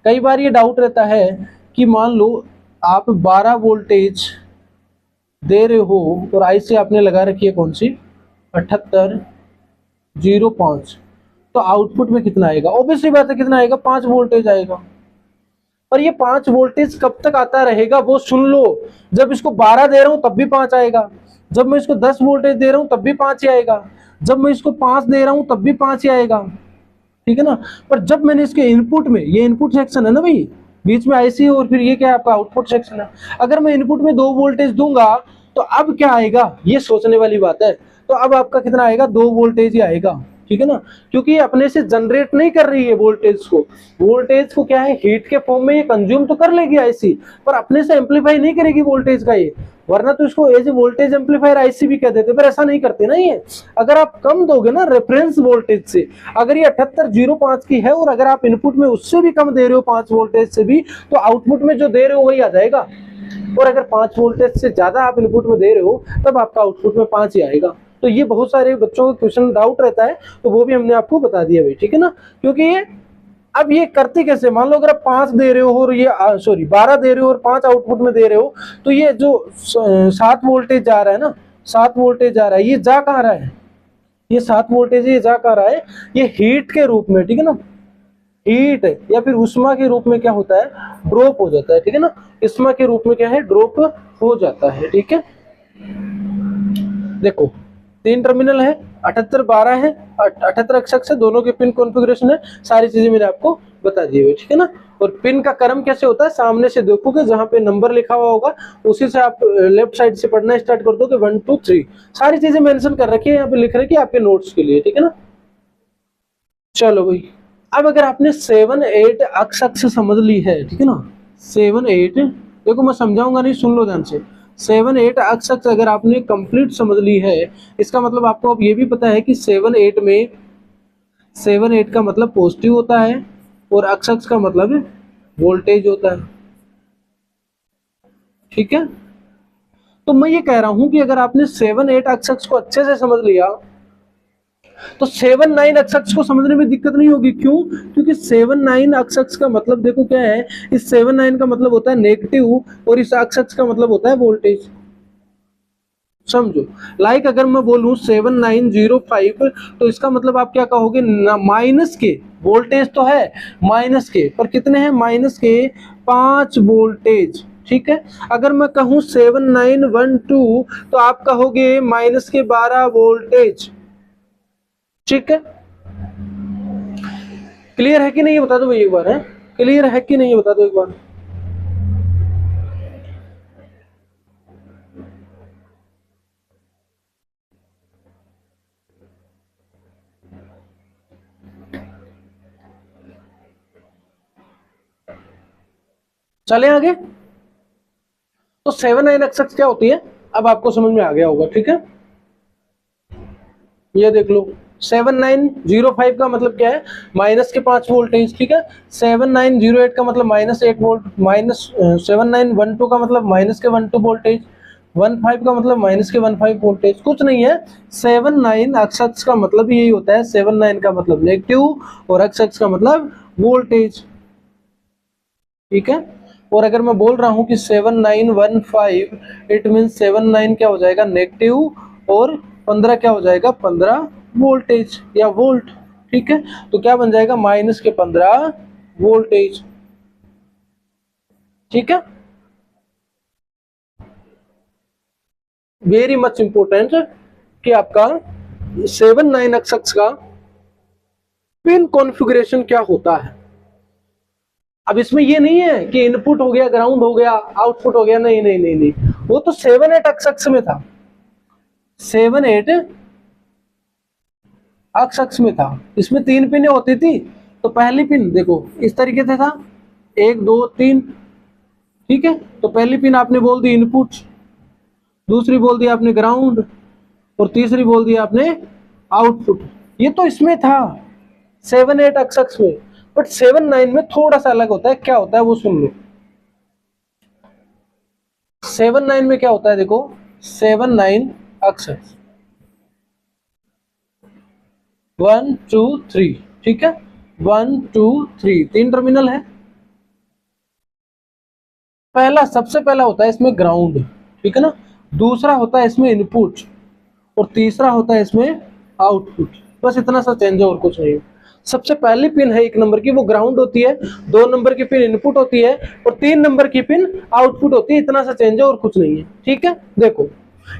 कई बार ये डाउट रहता है कि मान लो आप 12 वोल्टेज दे रहे हो और आईसी आपने लगा रखी है कौन सी 7805, तो आउटपुट में कितना आएगा, ऑब्वियसली बात है कितना आएगा 5 वोल्टेज आएगा। पर ये 5 वोल्टेज कब तक आता रहेगा वो सुन लो, जब इसको 12 दे रहा हूं तब भी 5 आएगा, जब मैं इसको 10 वोल्टेज दे रहा हूं तब भी 5 ही आएगा, जब मैं इसको 5 दे रहा हूं तब भी 5 ही आएगा, ठीक है ना। पर जब मैंने इसके इनपुट में, ये इनपुट सेक्शन है ना भाई, बीच में आईसी और फिर ये क्या है आपका आउटपुट सेक्शन है। अगर मैं इनपुट में 2 वोल्टेज दूंगा तो अब क्या आएगा, ये सोचने वाली बात है। तो अब आपका कितना आएगा, 2 वोल्टेज ही आएगा, ठीक है ना, क्योंकि ये अपने से जनरेट नहीं कर रही है वोल्टेज को। वोल्टेज को क्या है, हीट के फॉर्म में ये कंज्यूम तो कर लेगी आईसी, पर अपने से एम्पलीफाई नहीं करेगी वोल्टेज का ये, वरना तो इसको as a voltage amplifier IC भी कह देते, पर ऐसा नहीं करते ना ये। अगर आप कम दोगे ना रेफरेंस वोल्टेज से, अगर ये 7805 की है और अगर आप इनपुट में उससे भी कम दे रहे हो 5 वोल्टेज से भी, तो आउटपुट में जो दे रहे हो वही आ जाएगा। और अगर 5 वोल्टेज से ज्यादा आप इनपुट में दे रहे हो तब आपका आउटपुट में 5 ही आएगा। तो ये बहुत सारे बच्चों का क्वेश्चन डाउट रहता है, तो वो भी हमने आपको बता दिया भाई, ठीक है ना। क्योंकि ये अब ये करते कैसे, मान लो अगर आप 5 दे रहे हो और ये 12 दे रहे हो और 5 आउटपुट में दे रहे हो, तो ये जो 7 वोल्टेज जा रहा है ना, 7 वोल्टेज जा रहा है, ये जा कहाँ रहा है, ये 7 वोल्टेज ये जा कहाँ रहा है, ये हीट के रूप में, ठीक है ना, हीट या फिर उष्मा के रूप में क्या होता है, ड्रॉप हो जाता है, ठीक है ना, उष्मा के रूप में क्या है, ड्रॉप हो जाता है, ठीक है। देखो 3 टर्मिनल है, 78 12 है, 78 अक्षक है, दोनों के पिन कॉन्फ़िगरेशन है, सारी चीजें मैंने आपको बता दी हुई, ठीक है ना। और पिन का क्रम कैसे होता है, सामने से देखोगे जहां पे नंबर लिखा हुआ होगा उसी से आप लेफ्ट साइड से पढ़ना स्टार्ट कर दोगे, 1 2 3 सारी चीजें मेंशन कर रखी है, यहाँ पे लिख रखी है आपके नोट्स के लिए, ठीक है ना। चलो भाई, अब अगर आपने 7 8 अक्षक समझ ली है, ठीक है ना, 7 8 देखो मैं समझाऊंगा नहीं, सुन लो ध्यान से। 7 8 अक्षक अगर आपने कंप्लीट समझ ली है, इसका मतलब आपको अब ये भी पता है कि 7 8 में 7 8 का मतलब पॉजिटिव होता है और अक्षक का मतलब वोल्टेज होता है, ठीक है। तो मैं ये कह रहा हूं कि अगर आपने 7 8 अक्षक को अच्छे से समझ लिया तो 7 9 अक्षक्ष को समझने में दिक्कत नहीं होगी। क्यों? क्योंकि 7 9 अक्षक्ष का मतलब देखो क्या है, इस 7 9 का मतलब होता है नेगेटिव और इस अक्षक्ष का मतलब होता है वोल्टेज। समझो, लाइक अगर मैं बोलूं 7905 तो इसका मतलब आप क्या कहोगे, माइनस के वोल्टेज तो है माइनस के, पर कितने हैं माइनस के 5 वोल्टेज, ठीक है। अगर मैं कहूं 7912 तो आप कहोगे माइनस के 12 वोल्टेज, ठीक है। क्लियर है कि नहीं, ये बता दो भाई एक बार, है क्लियर है कि नहीं, ये बता दो एक बार। चले आगे। तो 7 9 अक्षर क्या होती है, अब आपको समझ में आ गया होगा, ठीक है। ये देख लो 7905 का मतलब क्या है, माइनस के 5 वोल्टेज, ठीक है। 7908 का मतलब -8 वोल्ट, माइनस 7912 का मतलब माइनस के 12 वोल्टेज, 15 का मतलब माइनस के 15 वोल्टेज, कुछ नहीं है। 7 9 अक्षर का मतलब यही होता है, 7 9 का मतलब नेगेटिव और अक्षर का मतलब वोल्टेज, ठीक है। और अगर मैं बोल रहा हूं कि 7915 इट मीन 7 9 क्या हो जाएगा नेगेटिव और 15 क्या हो जाएगा 15 वोल्टेज या वोल्ट, ठीक है। तो क्या बन जाएगा माइनस के 15 वोल्टेज, ठीक है। वेरी मच इंपोर्टेंट कि आपका 7 9 अक्षर का पिन कॉन्फ़िगरेशन क्या होता है। अब इसमें ये नहीं है कि इनपुट हो गया, ग्राउंड हो गया, आउटपुट हो गया, नहीं नहीं नहीं नहीं, वो तो 7 8 अक्षर में था, 7 8 अक्षर में था। इसमें 3 पिन होती थी, तो पहली पिन देखो इस तरीके से था 1 2 3, ठीक है। तो पहली पिन आपने बोल दी इनपुट, दूसरी बोल दी आपने ग्राउंड और तीसरी बोल दी आपने आउटपुट। ये तो इसमें था 7 8 अक्षर में, बट 7 9 में थोड़ा सा अलग होता है। क्या होता है वो सुन लो। 7 9 में क्या होता है, देखो 7 9 अक्षर 1 2 3, ठीक है, 1 2 3 3 टर्मिनल है। पहला सबसे पहला होता है इसमें ग्राउंड, ठीक है ना, दूसरा होता है इसमें इनपुट और तीसरा होता है इसमें आउटपुट। बस इतना सा चेंज है और कुछ नहीं। सबसे पहली पिन है 1 नंबर की, वो ग्राउंड होती है, 2 नंबर की पिन इनपुट होती है और 3 नंबर की पिन आउटपुट होती है। इतना सा चेंज है और कुछ नहीं है, ठीक है। देखो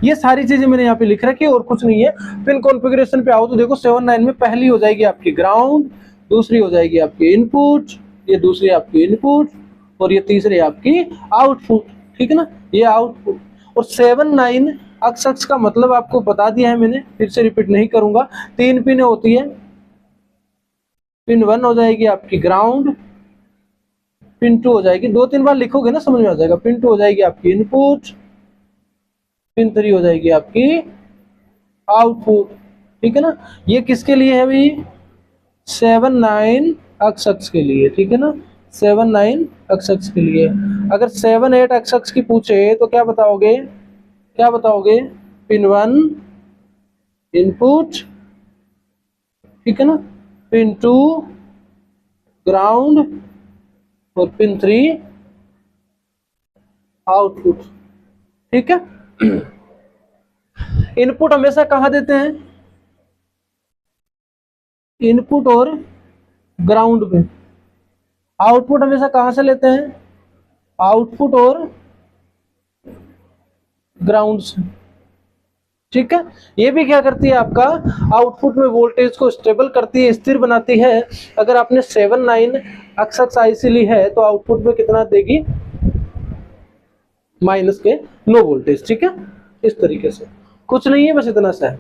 ये सारी चीजें मैंने यहाँ पे लिख रखी है और कुछ नहीं है। पिन कॉन्फ़िगरेशन पे आओ तो देखो 7 9 में पहली हो जाएगी आपकी ग्राउंड, दूसरी हो जाएगी आपकी इनपुट, ये दूसरी आपकी इनपुट और ये तीसरे आपकी आउटपुट, ठीक है ना, ये आउटपुट। और 7 9 अक्ष का मतलब आपको बता दिया है मैंने, फिर से रिपीट नहीं करूंगा। 3 पिन होती है, पिन 1 हो जाएगी आपकी ग्राउंड, पिन 2 हो जाएगी, 2-3 बार लिखोगे ना समझ में आ जाएगा। पिन 2 हो जाएगी आपकी इनपुट, पिन 3 हो जाएगी आपकी आउटपुट, ठीक है ना। ये किसके लिए है भाई? 7 9 अक्ष के लिए, ठीक है ना, 7 9 अक्ष के लिए। अगर 7 8 अक्ष की पूछे तो क्या बताओगे? क्या बताओगे? पिन 1 इनपुट, ठीक है ना, पिन 2 ग्राउंड और पिन 3 आउटपुट, ठीक है। इनपुट हमेशा कहां देते हैं? इनपुट और ग्राउंड पे। आउटपुट हमेशा कहां से लेते हैं? आउटपुट और ग्राउंड से, ठीक है। ये भी क्या करती है आपका? आउटपुट में वोल्टेज को स्टेबल करती है, स्थिर बनाती है। अगर आपने 7 9 अक्ष आईसी ली है तो आउटपुट में कितना देगी? माइनस के नो वोल्टेज, ठीक है। इस तरीके से कुछ नहीं है, बस इतना सा है।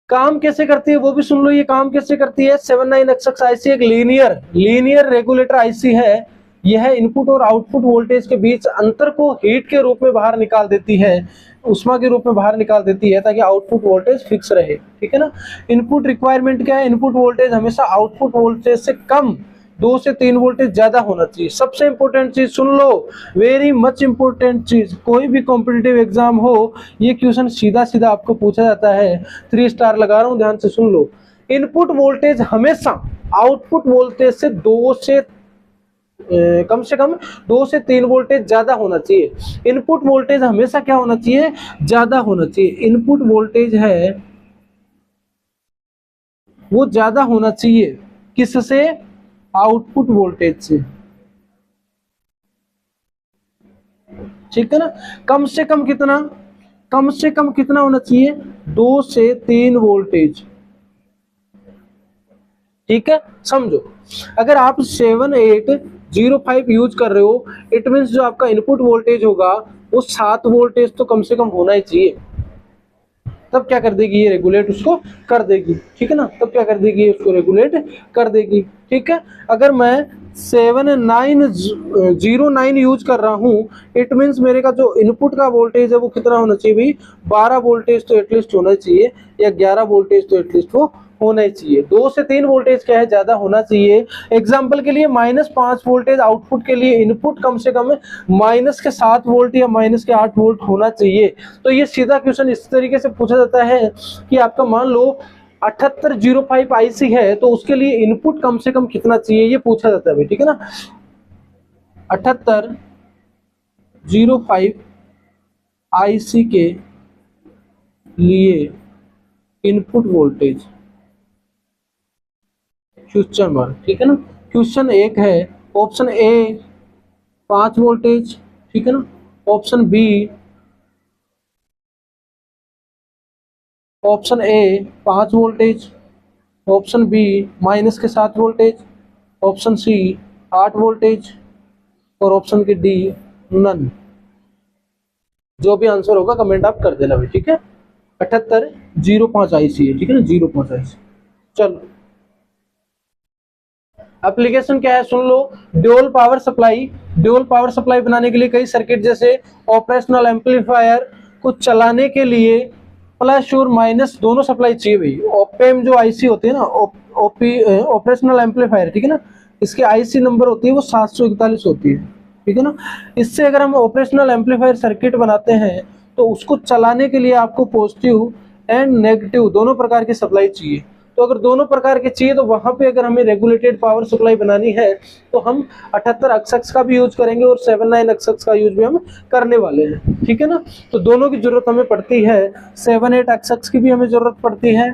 काम कैसे करती है वो भी सुन लो। ये काम कैसे करती है? 7 9 अक्ष आईसी एक लीनियर रेगुलेटर आईसी है। यह इनपुट और आउटपुट वोल्टेज के बीच अंतर को हीट के रूप में बाहर निकाल देती है, उष्मा के रूप में बाहर निकाल देती है, ताकि आउटपुट वोल्टेज फिक्स रहे, ठीक है ना। इनपुट रिक्वायरमेंट क्या है? इनपुट वोल्टेज हमेशा आउटपुट वोल्टेज से कम, 2 से 3 वोल्टेज ज्यादा होना चाहिए। सबसे इंपॉर्टेंट चीज सुन लो, वेरी मच इंपॉर्टेंट चीज, कोई भी कॉम्पिटिटिव एग्जाम हो ये क्वेश्चन सीधा सीधा आपको पूछा जाता है। 3 स्टार लगा रहा हूं, ध्यान से सुन लो। इनपुट वोल्टेज हमेशा आउटपुट वोल्टेज से कम से कम 2 से 3 वोल्टेज ज्यादा होना चाहिए। इनपुट वोल्टेज हमेशा क्या होना चाहिए? ज्यादा होना चाहिए। इनपुट वोल्टेज है वो ज्यादा होना चाहिए, किससे? आउटपुट वोल्टेज से, ठीक है ना। कम से कम कितना? कम से कम कितना होना चाहिए? 2 से 3 वोल्टेज, ठीक है। समझो, अगर आप 7805 यूज कर रहे हो, इट मीन्स जो आपका इनपुट वोल्टेज होगा वो 7 वोल्टेज तो कम से कम होना ही चाहिए। तब क्या कर देगी ये? रेगुलेट उसको कर देगी, ठीक है ना। तब क्या कर देगी? उसको रेगुलेट कर देगी, ठीक है। अगर मैं 7909 यूज कर रहा हूं, इट मीन्स मेरे का जो इनपुट का वोल्टेज है वो कितना होना चाहिए भाई? 12 वोल्टेज तो एटलीस्ट होना चाहिए, या 11 वोल्टेज तो एटलीस्ट वो होना ही चाहिए। 2 से 3 वोल्टेज क्या है? ज्यादा होना चाहिए। एग्जाम्पल के लिए -5 वोल्टेज आउटपुट के लिए इनपुट कम से कम -7 वोल्ट या -8 वोल्ट होना चाहिए। तो ये सीधा क्वेश्चन इस तरीके से पूछा जाता है कि आपका मान लो 7805 आईसी है तो उसके लिए इनपुट कम से कम कितना चाहिए, ये पूछा जाता है, ठीक है ना। 7805 आईसी के लिए इनपुट वोल्टेज, क्वेश्चन मार्क, ठीक है ना। क्वेश्चन 1 है, ऑप्शन ए 5 वोल्टेज, ठीक है ना। Option B, option A 5 voltage, option B -7 voltage, option C 8 voltage और ऑप्शन के डी नन। जो भी आंसर होगा कमेंट आप कर देना भाई, ठीक है। 7805 आईसी है, ठीक है ना, 05 आईसी। चलो, एप्लीकेशन क्या है सुन लो। ड्यूल पावर सप्लाई बनाने के लिए कई सर्किट जैसे ऑपरेशनल एम्पलीफायर को चलाने के लिए प्लस और माइनस दोनों सप्लाई चाहिए भाई। ओपेम जो आईसी होती है ना, ऑपरेशनल एम्पलीफायर, ठीक है ना, इसके आईसी नंबर होती है वो 741 होती है, ठीक है ना। इससे अगर हम ऑपरेशनल एम्पलीफायर सर्किट बनाते हैं तो उसको चलाने के लिए आपको पॉजिटिव एंड नेगेटिव दोनों प्रकार की सप्लाई चाहिए। तो अगर दोनों प्रकार के चाहिए तो वहां पे अगर हमें रेगुलेटेड पावर सप्लाई बनानी है तो हम 78 अक्ष का भी यूज करेंगे और 79 अक्ष का यूज भी हम करने वाले हैं, ठीक है ना। तो दोनों की जरूरत हमें पड़ती है, 78 अक्ष की भी हमें जरूरत पड़ती है,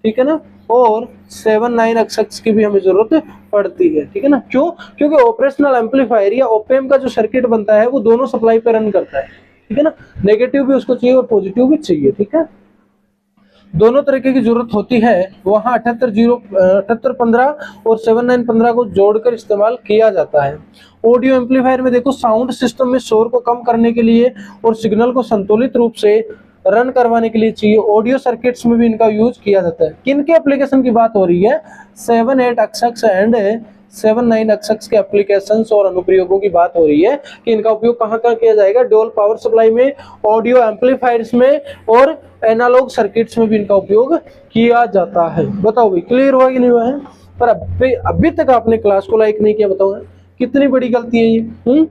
ठीक है ना, और 79 अक्ष की भी हमें जरूरत पड़ती है, ठीक है ना। क्यों? क्योंकि ऑपरेशनल एम्पलीफायर या ओपेम का जो सर्किट बनता है वो दोनों सप्लाई पे रन करता है, ठीक है ना। नेगेटिव भी उसको चाहिए और पॉजिटिव भी चाहिए, ठीक है। दोनों तरीके की जरूरत होती है, वहाँ 7815 और 7915 को जोड़कर इस्तेमाल किया जाता है। ऑडियो एम्पलीफायर में देखो साउंड सिस्टम में शोर को कम करने के लिए और सिग्नल को संतुलित रूप से रन करवाने के लिए चाहिए। ऑडियो सर्किट्स में भी इनका यूज किया जाता है। किन के एप्लीकेशन की बात हो रही है? 7/8 एंड 7/9 के एप्लीकेशंस और अनुप्रयोगों की बात हो रही है कि इनका उपयोग कहाँ कहाँ किया जाएगा। ड्यूल पावर सप्लाई में, ऑडियो एम्पलीफायर्स में और एनालॉग सर्किट्स में भी इनका उपयोग किया जाता है। बताओ भाई क्लियर हुआ कि नहीं हुआ है? पर अभी तक आपने क्लास को लाइक नहीं किया, बताओ कितनी बड़ी गलती है ये।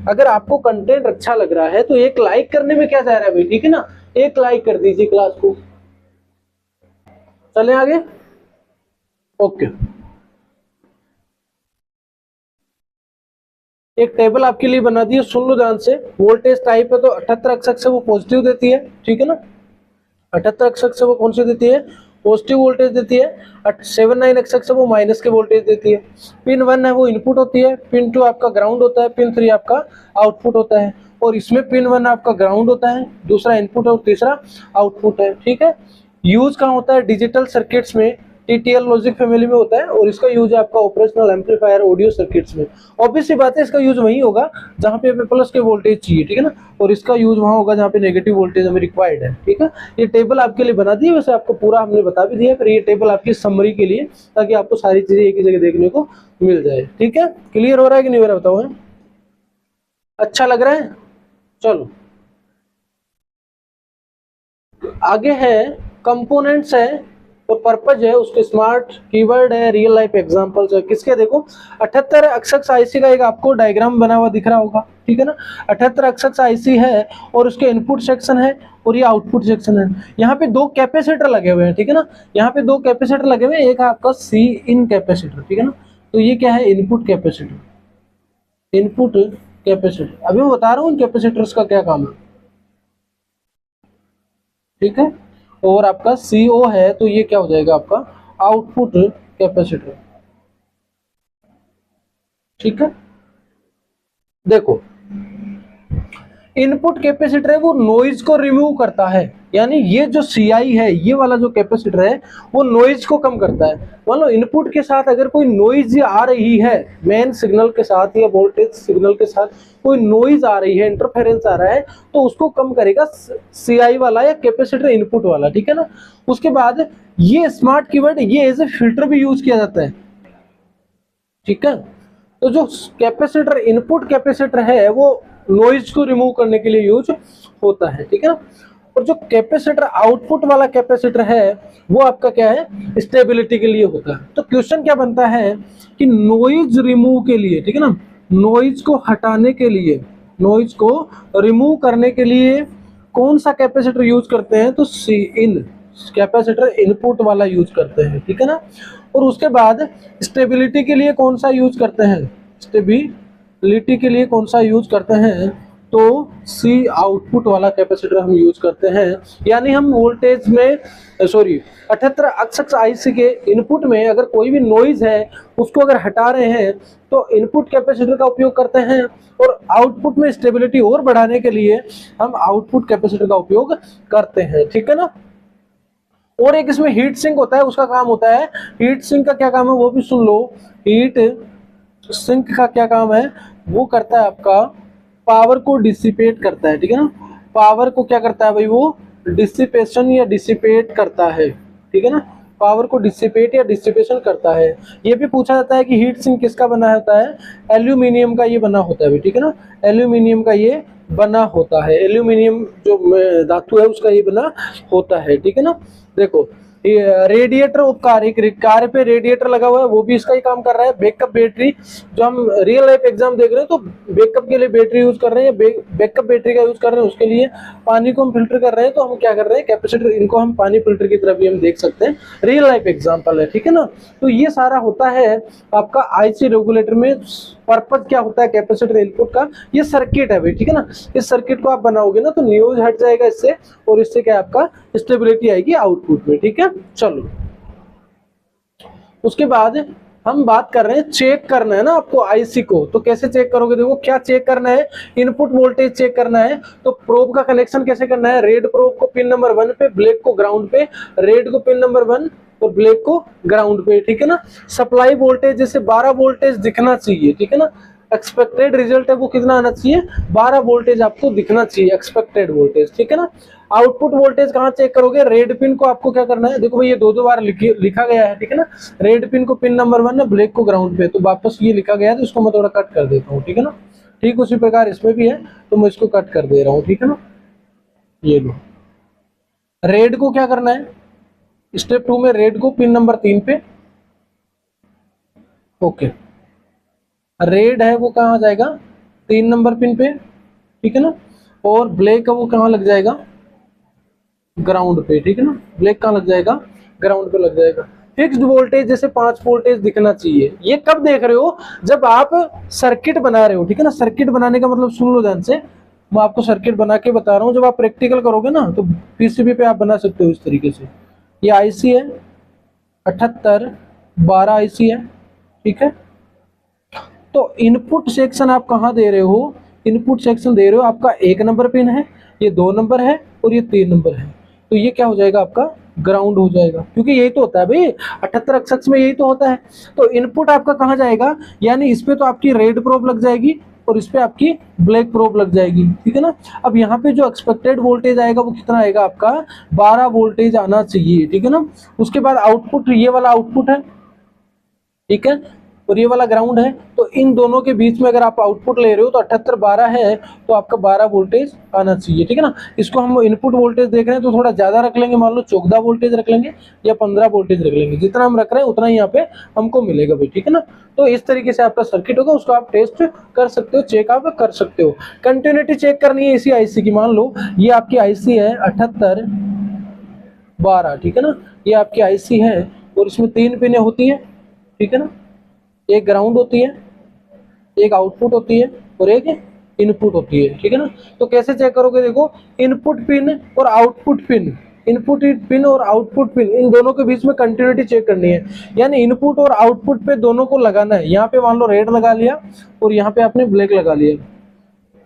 अगर आपको कंटेंट अच्छा लग रहा है तो एक लाइक करने में क्या जा रहा है भाई, ठीक है ना, एक लाइक कर दीजिए क्लास को। चले आगे, ओके। एक टेबल आपके लिए बना दी है, सुन लो ध्यान से। वोल्टेज टाइप है तो 78 अक्षक से वो पॉजिटिव देती है, ठीक है ना। 78 अक्षक से वो कौन सी देती है? पॉजिटिव वोल्टेज देती है। 79 अक्षक से वो माइनस के वोल्टेज देती है। पिन 1 है वो इनपुट होती है, पिन 2 आपका ग्राउंड होता है, पिन 3 आपका आउटपुट होता है। और इसमें पिन 1 आपका ग्राउंड होता है, दूसरा इनपुट और तीसरा आउटपुट है, ठीक है। यूज कहाँ होता है? डिजिटल सर्किट्स में, टीटीएल लॉजिक फैमिली में होता है। और इसका यूज है आपका ऑपरेशनल एम्पलीफायर ऑडियो सर्किट्स में। ऑब्वियस सी बात है, इसका यूज वहीं होगा जहाँ पे प्लस के वोल्टेज चाहिए, ठीक है ना। और इसका यूज वहाँ होगा जहाँ पे नेगेटिव वोल्टेज हमें रिक्वायर्ड है, ठीक है। ये टेबल आपके लिए बना दी है, वैसे आपको पूरा हमने बता भी दिया, पर ये टेबल आपकी समरी के लिए, ताकि आपको सारी चीजें एक ही जगह देखने को मिल जाए, ठीक है। क्लियर हो रहा है कि नहीं हो रहा बताओ? है अच्छा लग रहा है? चलो आगे है कंपोनेंट्स है और पर्पज है, उसके स्मार्ट कीवर्ड है, रियल लाइफ एग्जांपल्स है। किसके? देखो 78 अक्षक्स आईसी का एक आपको डायग्राम बना हुआ दिख रहा होगा, ठीक है ना। 78 अक्षक्स आईसी है और उसके इनपुट सेक्शन है और ये आउटपुट सेक्शन है। यहाँ पे दो कैपेसिटर लगे हुए हैं, ठीक है ना। यहाँ पे दो कैपेसिटर लगे हुए हैं, एक आपका सी इन कैपेसिटर, ठीक है ना। तो ये क्या है? Input capacitor, input capacitor. अभी मैं बता रहा हूँ इन कैपेसिटर्स का क्या काम है, ठीक है। और आपका CO है तो ये क्या हो जाएगा? आपका आउटपुट कैपेसिटर, ठीक है। देखो इनपुट कैपेसिटर है वो नॉइज को रिमूव करता है, यानी ये जो CI है, ये वाला जो कैपेसिटर है वो नॉइज को कम करता है। मान लो इनपुट के साथ अगर कोई नॉइज आ रही है, मेन सिग्नल के साथ या वोल्टेज सिग्नल के साथ कोई नॉइज आ रही है, इंटरफेरेंस आ रहा है, तो उसको कम करेगा CI वाला या कैपेसिटर इनपुट वाला, ठीक है ना। उसके बाद ये स्मार्ट कीवर्ड, ये एज ए फिल्टर भी यूज किया जाता है, ठीक है। तो जो कैपेसिटर इनपुट कैपेसिटर है वो नॉइज को रिमूव करने के लिए यूज होता है, ठीक है ना। और जो कैपेसिटर आउटपुट वाला कैपेसिटर है वो आपका क्या है? स्टेबिलिटी के लिए होता है। तो क्वेश्चन क्या बनता है कि नॉइज रिमूव के लिए, ठीक है ना, नॉइज को हटाने के लिए, नॉइज को रिमूव करने के लिए कौन सा कैपेसिटर यूज करते हैं? तो सी इन कैपेसिटर इनपुट वाला यूज करते हैं, ठीक है ना। और उसके बाद स्टेबिलिटी के लिए कौन सा यूज करते हैं? स्टेबिलिटी के लिए कौन सा यूज करते हैं? तो सी आउटपुट वाला कैपेसिटर हम यूज करते हैं। यानी हम वोल्टेज में 78 अक्षक्स आईसी के इनपुट में अगर कोई भी नॉइज है उसको अगर हटा रहे हैं तो इनपुट कैपेसिटर का उपयोग करते हैं, और आउटपुट में स्टेबिलिटी और बढ़ाने के लिए हम आउटपुट कैपेसिटर का उपयोग करते हैं, ठीक है ना। और एक इसमें हीट सिंक होता है, उसका काम होता है, हीट सिंक का क्या काम है वो भी सुन लो। हीट सिंक का क्या काम है? वो करता है आपका पावर को डिसिपेट करता है, ठीक है ना। पावर को क्या करता है भाई? वो डिसिपेशन या डिसिपेट करता है, ठीक है ना। पावर को डिसिपेट या डिसिपेशन करता है। ये भी पूछा जाता है कि हीट सिंक किसका बना होता है? एल्यूमिनियम का ये बना होता है, ठीक है ना। एल्यूमिनियम का ये बना होता है, एल्यूमिनियम जो धातु है उसका ये बना होता है, ठीक है ना। देखो रेडिएटर उपकार, एक कार पे रेडिएटर लगा हुआ है, वो भी इसका ही काम कर रहा है। बैकअप बैटरी, जो हम रियल लाइफ एग्जाम देख रहे हैं तो बैकअप के लिए बैटरी यूज कर रहे हैं, बैकअप बैटरी का यूज कर रहे हैं, उसके लिए पानी को हम फिल्टर कर रहे हैं, तो हम क्या कर रहे हैं? कैपेसिटर, इनको हम पानी फिल्टर की तरह भी हम देख सकते हैं, रियल लाइफ एग्जाम्पल है, ठीक है ना। तो ये सारा होता है आपका आईसी रेगुलेटर में। पर्पज क्या होता है कैपेसिटर इनपुट का? ये सर्किट है भाई, ठीक है ना। इस सर्किट को आप बनाओगे ना तो न्यूज हट जाएगा इससे, और इससे क्या आपका स्टेबिलिटी आएगी आउटपुट में, ठीक है। चलो उसके बाद हम बात कर रहे हैं चेक करना है ना आपको आईसी को, तो कैसे चेक करोगे? देखो क्या चेक करना है, इनपुट वोल्टेज चेक करना है। तो प्रोब का कनेक्शन कैसे करना है, रेड प्रोब को पिन नंबर 1 पे, ब्लैक को ग्राउंड पे, रेड को पिन नंबर 1 और ब्लैक को ग्राउंड पे, ठीक है ना। सप्लाई वोल्टेज जैसे 12 वोल्टेज दिखना चाहिए, ठीक है ना। एक्सपेक्टेड रिजल्ट है वो कितना आना चाहिए, 12 वोल्टेज आपको दिखना चाहिए, एक्सपेक्टेड वोल्टेज, ठीक है ना। आउटपुट वोल्टेज कहाँ चेक करोगे, रेड पिन को आपको क्या करना है, देखो भाई ये दो बार लिखा गया है, ठीक है ना। रेड पिन को पिन नंबर 1 है, ब्लैक को ग्राउंड पे, तो वापस ये लिखा गया है, तो इसको मैं थोड़ा कट कर देता हूँ, ठीक है ना। ठीक उसी प्रकार इसमें भी है, तो मैं इसको कट कर दे रहा हूँ, ठीक है ना। ये लो, रेड को क्या करना है, स्टेप 2 में रेड को पिन नंबर 3 पे, ओके। रेड है वो कहाँ जाएगा, 3 नंबर पिन पे, ठीक है ना। और ब्लैक है वो कहाँ लग जाएगा, ग्राउंड पे, ठीक है ना। ब्लैक कहाँ लग जाएगा, ग्राउंड पे लग जाएगा। फिक्स्ड वोल्टेज जैसे 5 वोल्टेज दिखना चाहिए। ये कब देख रहे हो, जब आप सर्किट बना रहे हो, ठीक है ना। सर्किट बनाने का मतलब सुन लो ध्यान से, मैं आपको सर्किट बना के बता रहा हूँ। जब आप प्रैक्टिकल करोगे ना तो पीसीबी पे आप बना सकते हो इस तरीके से। ये आईसी है 7812 आईसी है, ठीक है। तो इनपुट सेक्शन आप कहाँ दे रहे हो, इनपुट सेक्शन दे रहे हो आपका 1 नंबर पिन है, ये 2 नंबर है और ये 3 नंबर है। तो ये क्या हो जाएगा आपका, ग्राउंड हो जाएगा, क्योंकि यही तो होता है भाई 78 में, यही तो होता है। तो इनपुट आपका कहाँ जाएगा, यानी इस पे तो आपकी रेड प्रोब लग जाएगी और इस पे आपकी ब्लैक प्रोब लग जाएगी, ठीक है ना। अब यहाँ पे जो एक्सपेक्टेड वोल्टेज आएगा वो कितना आएगा आपका, 12 वोल्टेज आना चाहिए, ठीक है ना। उसके बाद आउटपुट, ये वाला आउटपुट है, ठीक है, और ये वाला ग्राउंड है। तो इन दोनों के बीच में अगर आप आउटपुट ले रहे हो तो 7812 है, तो आपका 12 वोल्टेज आना चाहिए, ठीक है ना। इसको हम इनपुट वोल्टेज देख रहे हैं तो थोड़ा ज्यादा रख लेंगे, मान लो 14 वोल्टेज रख लेंगे या 15 वोल्टेज रख लेंगे, जितना हम रख रहे हैं उतना ही यहाँ पे हमको मिलेगा भाई, ठीक है ना। तो इस तरीके से आपका सर्किट होगा, उसको आप टेस्ट कर सकते हो, चेक आप कर सकते हो। कंटिन्यूटी चेक करनी है इसी आईसी की, मान लो ये आपकी आईसी है 7812, ठीक है ना। ये आपकी आईसी है और इसमें 3 पिनें होती है, ठीक है ना। एक ग्राउंड होती है, एक आउटपुट होती है और एक इनपुट होती है, ठीक है ना। तो कैसे चेक करोगे, देखो इनपुट पिन और आउटपुट पिन, इनपुट पिन और आउटपुट पिन, इन दोनों के बीच में कंटिन्यूटी चेक करनी है। यानी इनपुट और आउटपुट पे दोनों को लगाना है। यहाँ पे मान लो रेड लगा लिया और यहाँ पे आपने ब्लैक लगा लिया,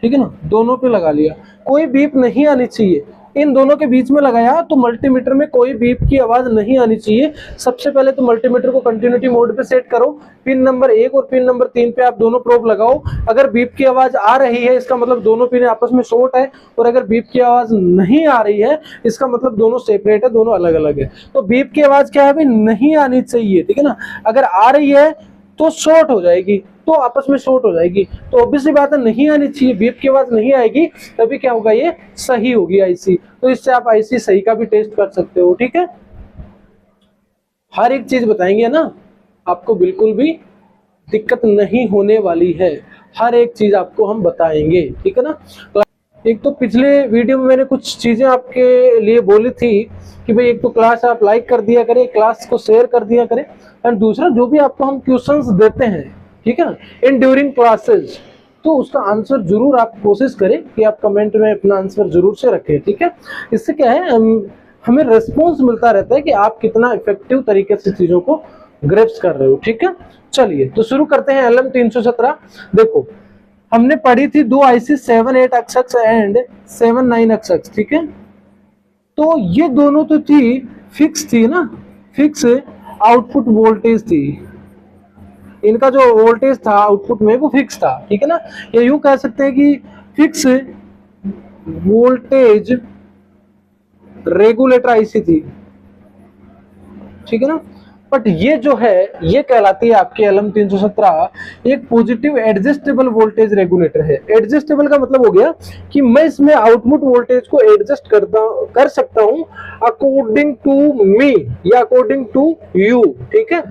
ठीक है ना, दोनों पे लगा लिया। कोई बीप नहीं आनी चाहिए, इन दोनों के बीच में लगाया तो मल्टीमीटर में कोई बीप की आवाज नहीं आनी चाहिए। सबसे पहले तो मल्टीमीटर को कंटिन्यूटी मोड पे सेट करो, पिन नंबर 1 और पिन नंबर 3 पे आप दोनों प्रोब लगाओ। अगर बीप की आवाज आ रही है इसका मतलब दोनों पिन आपस में शॉर्ट है, और अगर बीप की आवाज नहीं आ रही है इसका मतलब दोनों सेपरेट है, दोनों अलग अलग है। तो बीप की आवाज क्या है भाई, नहीं आनी चाहिए, ठीक है ना। अगर आ रही है तो शॉर्ट हो जाएगी, तो आपस में शॉर्ट हो जाएगी, तो ऑब्वियसली बात है नहीं आनी चाहिए, बीप की आवाज नहीं आएगी, तभी क्या होगा, ये सही होगी आईसी। तो इससे आप आईसी सही का भी टेस्ट कर सकते हो, ठीक है। हर एक चीज बताएंगे ना आपको, बिल्कुल भी दिक्कत नहीं होने वाली है, हर एक चीज आपको हम बताएंगे, ठीक है ना। एक तो पिछले वीडियो में मैंने कुछ चीजें आपके लिए बोली थी कि भाई एक तो क्लास आप लाइक कर दिया करें, क्लास को शेयर कर दिया करें, एंड दूसरा जो भी आपको हम क्वेश्चंस देते हैं, ठीक है, इन ड्यूरिंग क्लासेस, तो उसका आंसर जरूर आप कोशिश करें कि आप कमेंट में अपना आंसर जरूर से रखें, ठीक है। इससे क्या है, हमें रिस्पॉन्स मिलता रहता है कि आप कितना इफेक्टिव तरीके से चीजों को ग्रेप्स कर रहे हो, ठीक है। चलिए तो शुरू करते हैं LM317। देखो हमने पढ़ी थी 2 आईसी 78XX एंड 79XX, ठीक है। तो ये दोनों तो थी फिक्स, थी ना, फिक्स आउटपुट वोल्टेज थी, इनका जो वोल्टेज था आउटपुट में वो फिक्स था, ठीक है ना। या यूं कह सकते हैं कि फिक्स वोल्टेज रेगुलेटर आईसी थी, ठीक है ना। बट ये जो है ये कहलाती है आपके LM317 एक पॉजिटिव एडजस्टेबल वोल्टेज रेगुलेटर है। एडजस्टेबल का मतलब हो गया कि मैं इसमें आउटपुट वोल्टेज को एडजस्ट कर सकता हूं अकॉर्डिंग टू मी या अकॉर्डिंग टू यू, ठीक है।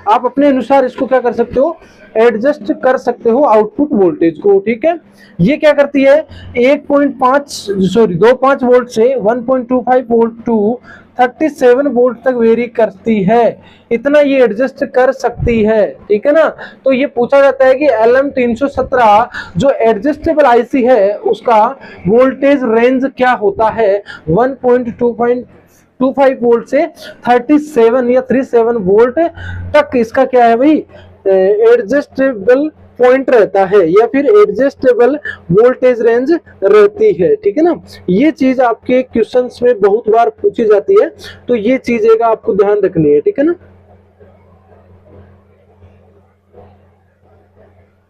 आप अपने अनुसार इसको क्या कर सकते हो, एडजस्ट कर सकते हो आउटपुट वोल्टेज को, ठीक है। ये क्या करती है 2.5 वोल्ट से 1.25 वोल्ट टू 37 वोल्ट तक वेरी करती है, इतना ये एडजस्ट कर सकती है, ठीक है ना। तो ये पूछा जाता है कि LM317 जो एडजस्टेबल आईसी है उसका वोल्टेज रेंज क्या होता है, 1.25 1.25 वोल्ट से 37 या 37 वोल्ट तक इसका क्या है भाई, एडजस्टेबल पॉइंट रहता है या फिर एडजस्टेबल वोल्टेज रेंज रहती है, ठीक है ना। ये चीज आपके क्वेश्चंस में बहुत बार पूछी जाती है, तो ये चीजें आपको ध्यान रखनी है, ठीक है ना।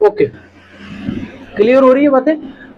ओके, क्लियर हो रही है बातें।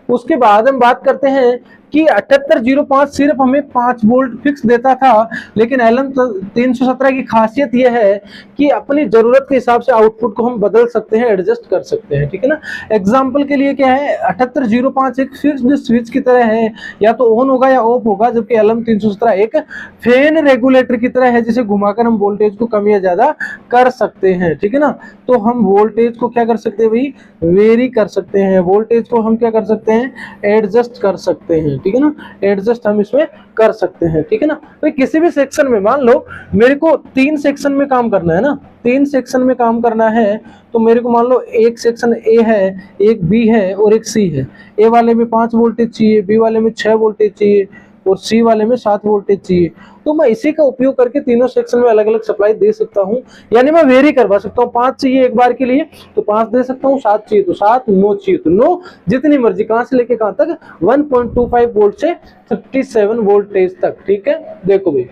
उसके बाद हम बात करते हैं कि 7805 सिर्फ हमें 5 वोल्ट फिक्स देता था, लेकिन LM317 की खासियत यह है कि अपनी जरूरत के हिसाब से आउटपुट को हम बदल सकते हैं, एडजस्ट कर सकते हैं, ठीक है ना। एग्जांपल के लिए क्या है, 7805 एक फिक्स्ड स्विच की तरह है, या तो ऑन होगा या ऑफ होगा, जबकि LM317 एक फैन रेगुलेटर की तरह है, जिसे घुमाकर हम वोल्टेज को कम या ज्यादा कर सकते हैं, ठीक है ना। तो हम वोल्टेज को क्या कर सकते हैं भाई, वेरी कर सकते हैं, वोल्टेज को हम क्या कर सकते हैं, एडजस्ट कर सकते हैं, ठीक है ना। एडजस्ट हम इसमें कर सकते हैं, ठीक है ना। तो किसी भी सेक्शन में मान लो मेरे को 3 सेक्शन में काम करना है ना, 3 सेक्शन में काम करना है, तो मेरे को मान लो एक सेक्शन ए है, एक बी है और एक सी है। ए वाले में 5 वोल्टेज चाहिए, बी वाले में 6 वोल्टेज चाहिए और सी वाले में 7 वोल्टेज चाहिए। तो मैं इसी का उपयोग करके तीनों सेक्शन में अलग अलग सप्लाई दे सकता हूं, यानी मैं वेरी करवा सकता हूं। 5 चाहिए एक बार के लिए तो 5 दे सकता हूं, 7 चाहिए तो 7, 9 चाहिए तो 9, जितनी मर्जी, कहां से लेके कहां तक, 1.25 वोल्ट से 37 वोल्टेज तक, ठीक है। देखो भाई,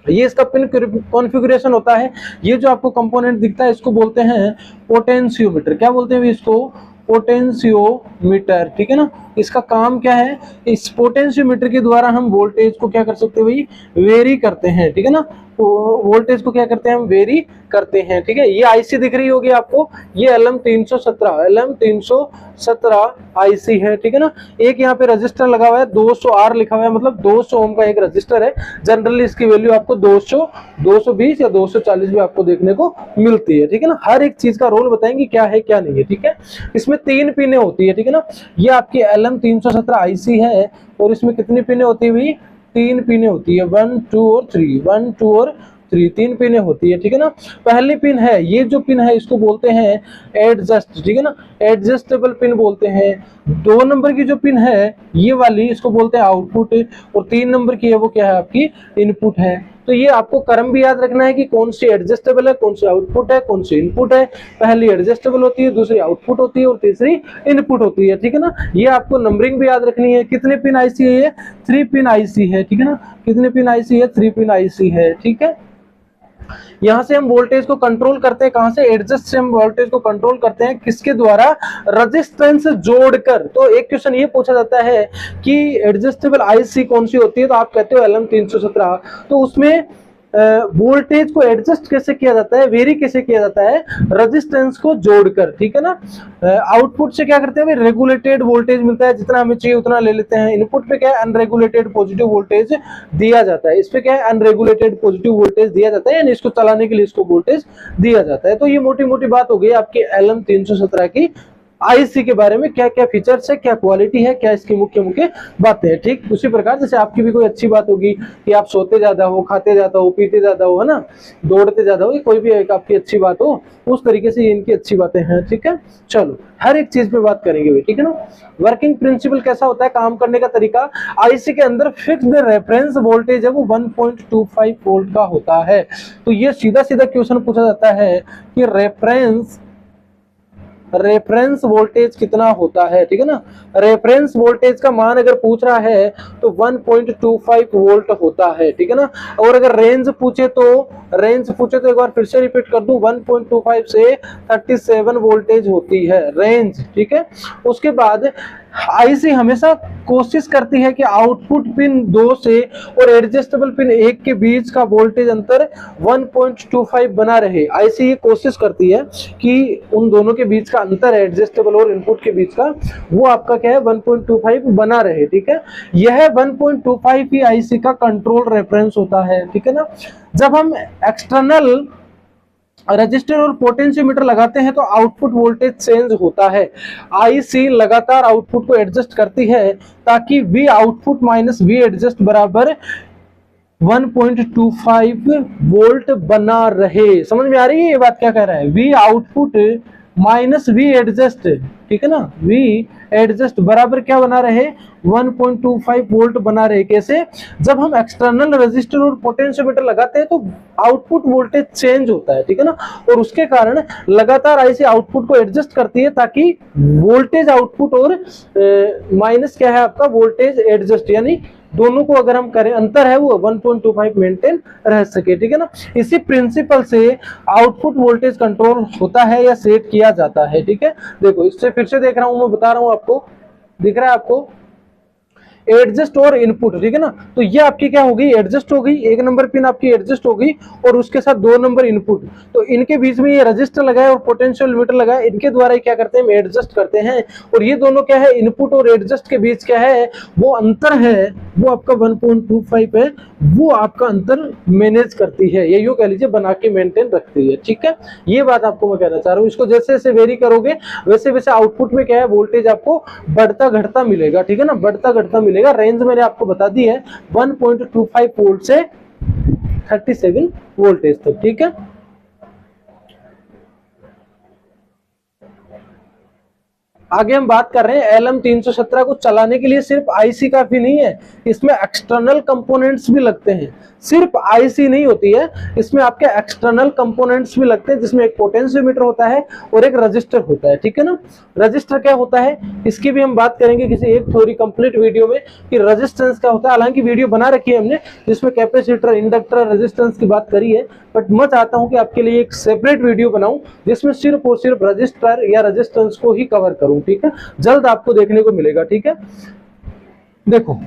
ये इसका पिन कॉन्फ़िगरेशन होता है। ये जो आपको कंपोनेंट दिखता है इसको बोलते हैं पोटेंशियोमीटर। क्या बोलते हैं इसको, पोटेंशियोमीटर, ठीक है ना। इसका काम क्या है, इस पोटेंशियोमीटर के द्वारा हम वोल्टेज को क्या कर सकते हैं भाई, वेरी करते हैं, ठीक है ना। वोल्टेज को क्या करते हैं, हम वेरी करते हैं, ठीक है। ये आईसी दिख रही होगी आपको, ये LM317 आईसी है, ठीक है ना। एक यहाँ पे रजिस्टर लगा हुआ है, 200R लिखा हुआ है, मतलब 200 ओम का एक रजिस्टर है। जनरली इसकी वैल्यू आपको 200, 220 या 240 भी आपको देखने को मिलती है, ठीक है ना। हर एक चीज का रोल बताएंगे क्या है क्या नहीं है, ठीक है। इसमें 3 पिने होती है, ठीक है ना। ये आपकी LM317 आईसी है और इसमें कितनी पिने होती है भाई, 3 पिने होती है, 1, 2 और 3, 1, 2 और 3, 3 पिने होती है, ठीक है ना। पहली पिन है, ये जो पिन है इसको बोलते हैं एडजस्ट, ठीक है ना, एडजस्टेबल पिन बोलते हैं। 2 नंबर की जो पिन है ये वाली, इसको बोलते हैं आउटपुट, और 3 नंबर की है वो क्या है, आपकी इनपुट है। तो ये आपको क्रम भी याद रखना है कि कौन सी एडजस्टेबल है, कौन सी आउटपुट है, कौन सी इनपुट है। पहली एडजस्टेबल होती है, दूसरी आउटपुट होती है और तीसरी इनपुट होती है, ठीक है ना। ये आपको नंबरिंग भी याद रखनी है। कितने पिन आईसी है ये, 3 पिन आईसी है, ठीक है ना। कितने पिन आईसी है, 3 पिन आईसी है, ठीक है। यहां से हम वोल्टेज को कंट्रोल करते हैं, कहां से, एडजस्ट से हम वोल्टेज को कंट्रोल करते हैं, किसके द्वारा, रेजिस्टेंस जोड़कर। तो एक क्वेश्चन ये पूछा जाता है कि एडजस्टेबल आईसी कौन सी होती है, तो आप कहते हो LM317, तो उसमें वोल्टेज को एडजस्ट कैसे किया जाता है, वेरी कैसे किया जाता है, रेजिस्टेंस को जोड़कर, ठीक है ना। आउटपुट से क्या करते हैं, रेगुलेटेड वोल्टेज मिलता है, जितना हमें चाहिए उतना ले लेते हैं। इनपुट पे क्या है, अनरेगुलेटेड पॉजिटिव वोल्टेज दिया जाता है। इस पे क्या है, अनरेगुलेटेड पॉजिटिव वोल्टेज दिया जाता है, यानी इसको चलाने के लिए इसको वोल्टेज दिया जाता है। तो ये मोटी मोटी बात हो गई आपकी LM317 की आईसी के बारे में, क्या क्या फीचर्स है, क्या क्वालिटी है, क्या इसकी मुख्य मुख्य बातें हैं। ठीक उसी प्रकार जैसे आपकी भी कोई अच्छी बात होगी कि आप सोते ज्यादा हो, खाते ज्यादा हो, पीते ज्यादा हो, है ना, दौड़ते ज्यादा हो, कोई भी एक आपकी अच्छी बात हो, उस तरीके से ये इनकी अच्छी बातें हैं, ठीक है। चलो हर एक चीज पे बात करेंगे भाई, ठीक है ना। वर्किंग प्रिंसिपल कैसा होता है, काम करने का तरीका, आईसी के अंदर फिक्स्ड रेफरेंस वोल्टेज है वो 1.25 वोल्ट का होता है। तो ये सीधा सीधा क्वेश्चन पूछा जाता है कि रेफरेंस वोल्टेज कितना होता है, ठीक है ना। रेफरेंस वोल्टेज का मान अगर पूछ रहा है तो 1.25 वोल्ट होता है, ठीक है ना। और अगर रेंज पूछे तो एक बार फिर से रिपीट कर दूं, 1.25 से 37 वोल्टेज होती है रेंज, ठीक है। उसके बाद आईसी हमेशा कोशिश करती है कि आउटपुट पिन 2 से और एडजस्टेबल पिन 1 के बीच का वोल्टेज अंतर 1.25 बना रहे। आईसी ये कोशिश करती है कि उन दोनों के बीच का अंतर, एडजस्टेबल और इनपुट के बीच का, वो आपका क्या है, 1.25 बना रहे, ठीक है। यह 1.25 ही आईसी का कंट्रोल रेफरेंस होता है, ठीक है ना। जब हम एक्सटर्नल रजिस्टर और पोटेंशियोमीटर लगाते हैं तो आउटपुट वोल्टेज चेंज होता है। आईसी लगातार आउटपुट को एडजस्ट करती है ताकि V output minus V adjust बराबर 1.25 वोल्ट बना रहे। समझ में आ रही है ये बात क्या कह रहा है, V output minus V adjust, ठीक है ना, वी एडजस्ट बराबर क्या बना रहे 1.25 वोल्ट बना रहे। कैसे, जब हम एक्सटर्नल रेजिस्टर और पोटेंशियोमीटर लगाते हैं तो आउटपुट वोल्टेज चेंज होता है, ठीक है ना, और उसके कारण लगातार ऐसे आउटपुट को एडजस्ट करती है ताकि वोल्टेज आउटपुट और माइनस क्या है आपका वोल्टेज एडजस्ट, यानी दोनों को अगर हम करें अंतर है वो 1.25 मेंटेन रह सके, ठीक है ना। इसी प्रिंसिपल से आउटपुट वोल्टेज कंट्रोल होता है या सेट किया जाता है, ठीक है। देखो इससे फिर से देख रहा हूं, मैं बता रहा हूं आपको, दिख रहा है आपको एडजस्ट और इनपुट, ठीक है ना। तो ये आपकी क्या होगी एडजस्ट हो गई, एक नंबर पिन आपकी एडजस्ट हो गई और उसके साथ 2 नंबर इनपुट, तो इनके बीच में ये रजिस्टर लगा है और पोटेंशियल मीटर लगा है, इनके द्वारा क्या करते हैं हम एडजस्ट करते हैं। और ये दोनों क्या है इनपुट और एडजस्ट के बीच क्या है वो अंतर है, वो आपका 1.25 है, वो आपका अंतर मैनेज करती है, ये यूं कह लीजिए बना के मेंटेन रखती है, ठीक है। ये बात आपको मैं कहना चाह रहा हूँ। इसको जैसे जैसे वेरी करोगे वैसे वैसे आउटपुट में क्या है वोल्टेज आपको बढ़ता घटता मिलेगा, ठीक है ना, बढ़ता घटता मिलेगा। रेंज मैंने आपको बता दी है 1.25 वोल्ट से 37 वोल्टेज तक, ठीक है। आगे हम बात कर रहे हैं LM317 को चलाने के लिए सिर्फ आईसी काफी नहीं है, इसमें एक्सटर्नल कंपोनेंट्स भी लगते हैं। सिर्फ आईसी नहीं होती है, इसमें आपके एक्सटर्नल कंपोनेंट्स भी लगते हैं, जिसमें एक पोटेंशियोमीटर होता है और एक रजिस्टर होता है, ठीक है ना। रजिस्टर क्या होता है इसकी भी हम बात करेंगे किसी एक थोड़ी कंप्लीट वीडियो में कि रेजिस्टेंस क्या होता है। हालांकि वीडियो बना रखी है हमने जिसमें कैपेसिटर, इंडक्टर, रेजिस्टेंस की बात करी है, बट मैं चाहता हूं कि आपके लिए एक सेपरेट वीडियो बनाऊं जिसमें सिर्फ और सिर्फ रजिस्टर या रेजिस्टेंस को ही कवर करूं, ठीक है। जल्द आपको देखने को मिलेगा, ठीक है। देखो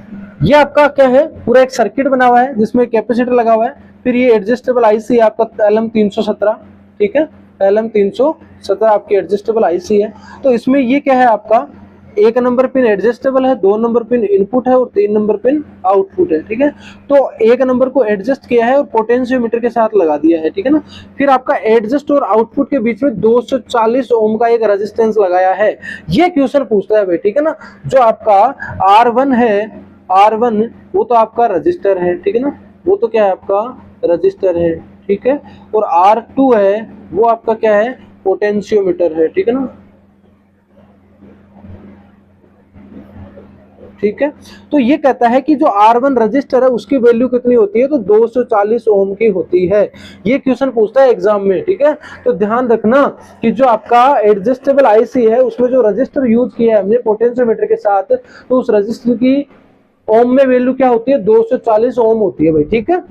ये आपका क्या है पूरा एक सर्किट बना हुआ है जिसमें कैपेसिटर लगा हुआ है, फिर ये एडजस्टेबल आईसी है आपका LM317, ठीक है। LM317 आपकी एडजस्टेबल आईसी है। तो इसमें ये क्या है आपका 1 नंबर पिन एडजस्टेबल है, 2 नंबर पिन इनपुट है और 3 नंबर पिन आउटपुट है, ठीक है। तो 1 नंबर को एडजस्ट किया है और पोटेंशियोमीटर के साथ लगा दिया है, ठीक है ना। फिर आपका एडजस्ट और आउटपुट के बीच में 240 ओम का एक रेजिस्टेंस लगाया है। ये क्वेश्चन पूछता है भाई, ठीक है ना। जो आपका R1 है, R1 वो तो आपका रजिस्टर है, ठीक है ना, वो तो क्या है आपका रजिस्टर है, ठीक है। और R2 है वो आपका क्या है पोटेंशियोमीटर है, ठीक है ना, ठीक है। तो ये कहता है कि जो R1 रजिस्टर है उसकी वैल्यू कितनी होती है तो 240 ओम की होती है। ये क्वेश्चन पूछता है एग्जाम में, ठीक है। तो ध्यान रखना कि जो आपका एडजस्टेबल आईसी है उसमें जो रजिस्टर यूज किया है हमने पोटेंशियोमीटर के साथ, तो उस रजिस्टर की ओम में वैल्यू क्या होती है 240 ओम होती है भाई, ठीक है।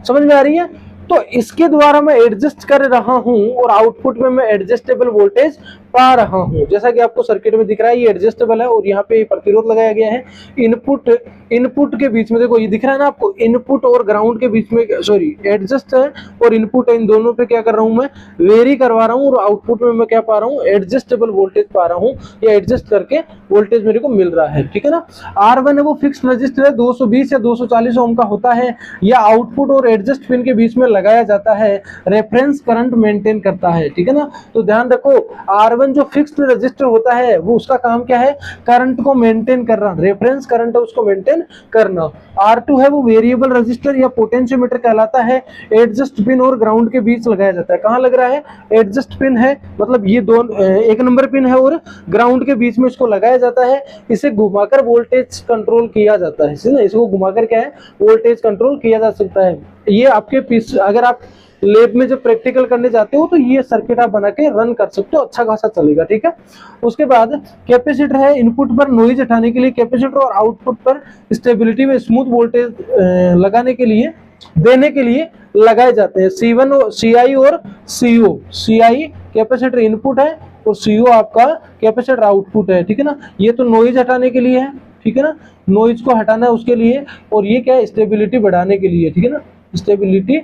समझ में आ रही है। तो इसके द्वारा मैं एडजस्ट कर रहा हूं और आउटपुट में मैं एडजस्टेबल वोल्टेज पा रहा हूं। जैसा कि आपको सर्किट में दिख रहा है ये एडजस्टेबल है और यहाँ पे प्रतिरोध लगाया गया है। इनपुट के बीच में देखो ये दिख रहा है ना आपको, इनपुट और ग्राउंड के बीच में सॉरी एडजस्ट है और इनपुट है, इन दोनों पे क्या कर रहा हूं मैं वेरी करवा रहा हूं और आउटपुट में मैं क्या पा रहा हूं एडजस्टेबल वोल्टेज पा रहा हूं या एडजस्ट करके वोल्टेज मेरे को मिल रहा है, ठीक है ना। R1 है वो फिक्स रजिस्टर है, 220 या 240 ओम का होता है, या आउटपुट और एडजस्ट पिन के बीच में लगाया जाता है, रेफरेंस करंट मेंटेन करता है, ठीक है ना। तो ध्यान रखो R1 जो फिक्स्ड रजिस्टर होता है वो उसका काम क्या है करंट को मेंटेन करना, रेफरेंस करंट है उसको मेंटेन करना। R2 है वो वेरिएबल रजिस्टर या पोटेंशियोमीटर कहलाता है, एडजस्ट पिन और ग्राउंड के बीच लगाया जाता है। कहां लग रहा है एडजस्ट पिन है, मतलब ये दोनों 1 नंबर पिन है और ग्राउंड के बीच में इसको लगाया जाता है। इसे घुमाकर वोल्टेज कंट्रोल किया जाता है, इसको घुमाकर क्या है वोल्टेज कंट्रोल किया जा सकता है। ये आपके पीछे अगर आप लैब में जब प्रैक्टिकल करने जाते हो तो ये सर्किट आप बना के रन कर सकते हो, अच्छा खासा चलेगा, ठीक है। उसके बाद कैपेसिटर है, इनपुट पर नॉइज हटाने के लिए कैपेसिटर और आउटपुट पर स्टेबिलिटी में स्मूथ वोल्टेज लगाने के लिए देने के लिए लगाए जाते हैं। C1 CI और CO, CI कैपेसिटर इनपुट है और CO आपका कैपेसिटर आउटपुट है, ठीक है ना। ये तो नॉइज हटाने के लिए है, ठीक है ना, नॉइज को हटाना है उसके लिए, और ये क्या है स्टेबिलिटी बढ़ाने के लिए, ठीक है ना, स्टेबिलिटी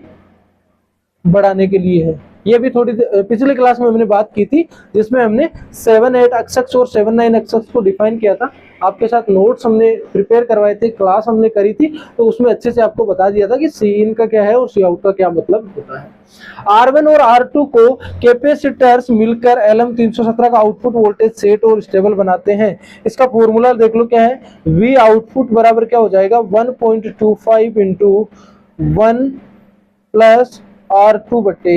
बढ़ाने के लिए है। ये भी थोड़ी पिछले क्लास में हमने बात की थी जिसमें हमने 7-8 एक्सेस और 7-9 एक्सेस को डिफाइन किया था, आपके साथ नोट्स हमने प्रिपेयर करवाए थे, क्लास हमने करी थी, तो उसमें अच्छे से आपको बता दिया था कि सी इन का क्या है और सी आउट का क्या मतलब होता है। R1 और R2 को कैपेसिटर्स मिलकर LM317 का आउटपुट वोल्टेज सेट और स्टेबल बनाते हैं। इसका फॉर्मूला देख लो क्या है, V आउटपुट बराबर क्या हो जाएगा 1.25 × 1 + R2 बटे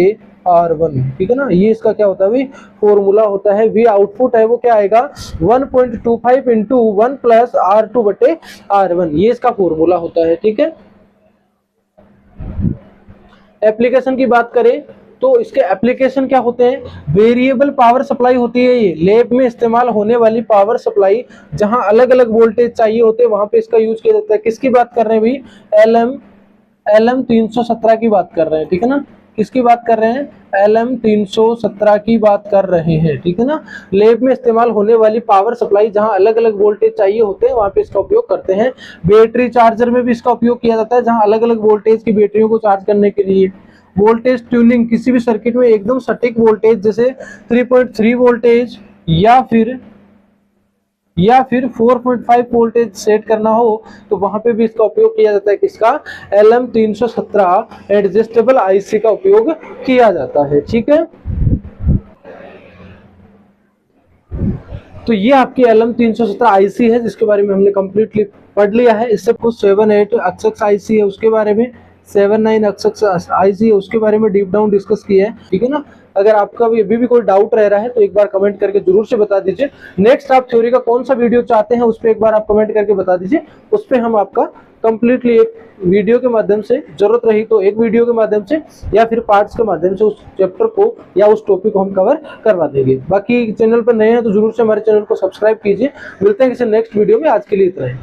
R1, ठीक है ना। ये इसका क्या होता है भाई, फॉर्मूला होता है। V आउटपुट है वो क्या आएगा 1.25 इंटू 1 प्लस R2 बटे R1, ये इसका फॉर्मूला होता है, ठीक है। एप्लीकेशन की बात करें तो इसके एप्लीकेशन क्या होते हैं, वेरिएबल पावर सप्लाई होती है ये, लैब में इस्तेमाल होने वाली पावर सप्लाई, जहां अलग अलग वोल्टेज चाहिए होते हैं वहां पे इसका यूज किया जाता है। किसकी बात कर रहे हैं भाई, LM 317 की बात कर रहे हैं, ठीक है ना। किसकी बात कर रहे हैं, LM 317 की बात कर रहे हैं, ठीक है ना। लैब में इस्तेमाल होने वाली पावर सप्लाई, जहां अलग अलग वोल्टेज चाहिए होते हैं वहां पे इसका उपयोग करते हैं। बैटरी चार्जर में भी इसका उपयोग किया जाता है, जहां अलग अलग वोल्टेज की बैटरियों को चार्ज करने के लिए। वोल्टेज ट्यूनिंग, किसी भी सर्किट में एकदम सटीक वोल्टेज जैसे 3.3 वोल्टेज या फिर 4.5 वोल्टेज सेट करना हो तो वहां पे भी इसका उपयोग किया जाता है। किसका, LM 317 एडजस्टेबल आईसी का उपयोग किया जाता है, ठीक है। तो ये आपकी LM 317 आईसी है जिसके बारे में हमने कंप्लीटली पढ़ लिया है। इससे कुछ 78 एक्सएक्स आईसी है उसके बारे में, 79 एक्सएक्स आईसी है उसके बारे में डीप डाउन डिस्कस किया है, ठीक है ना। अगर आपका अभी भी कोई डाउट रह रहा है तो एक बार कमेंट करके जरूर से बता दीजिए। नेक्स्ट आप थ्योरी का कौन सा वीडियो चाहते हैं उस पर एक बार आप कमेंट करके बता दीजिए, उस पर हम आपका कंप्लीटली एक वीडियो के माध्यम से, जरूरत रही तो एक वीडियो के माध्यम से या फिर पार्ट्स के माध्यम से उस चैप्टर को या उस टॉपिक को हम कवर करवा देंगे। बाकी चैनल पर नए हैं तो जरूर से हमारे चैनल को सब्सक्राइब कीजिए। मिलते हैं किसी नेक्स्ट वीडियो में, आज के लिए इतना ही।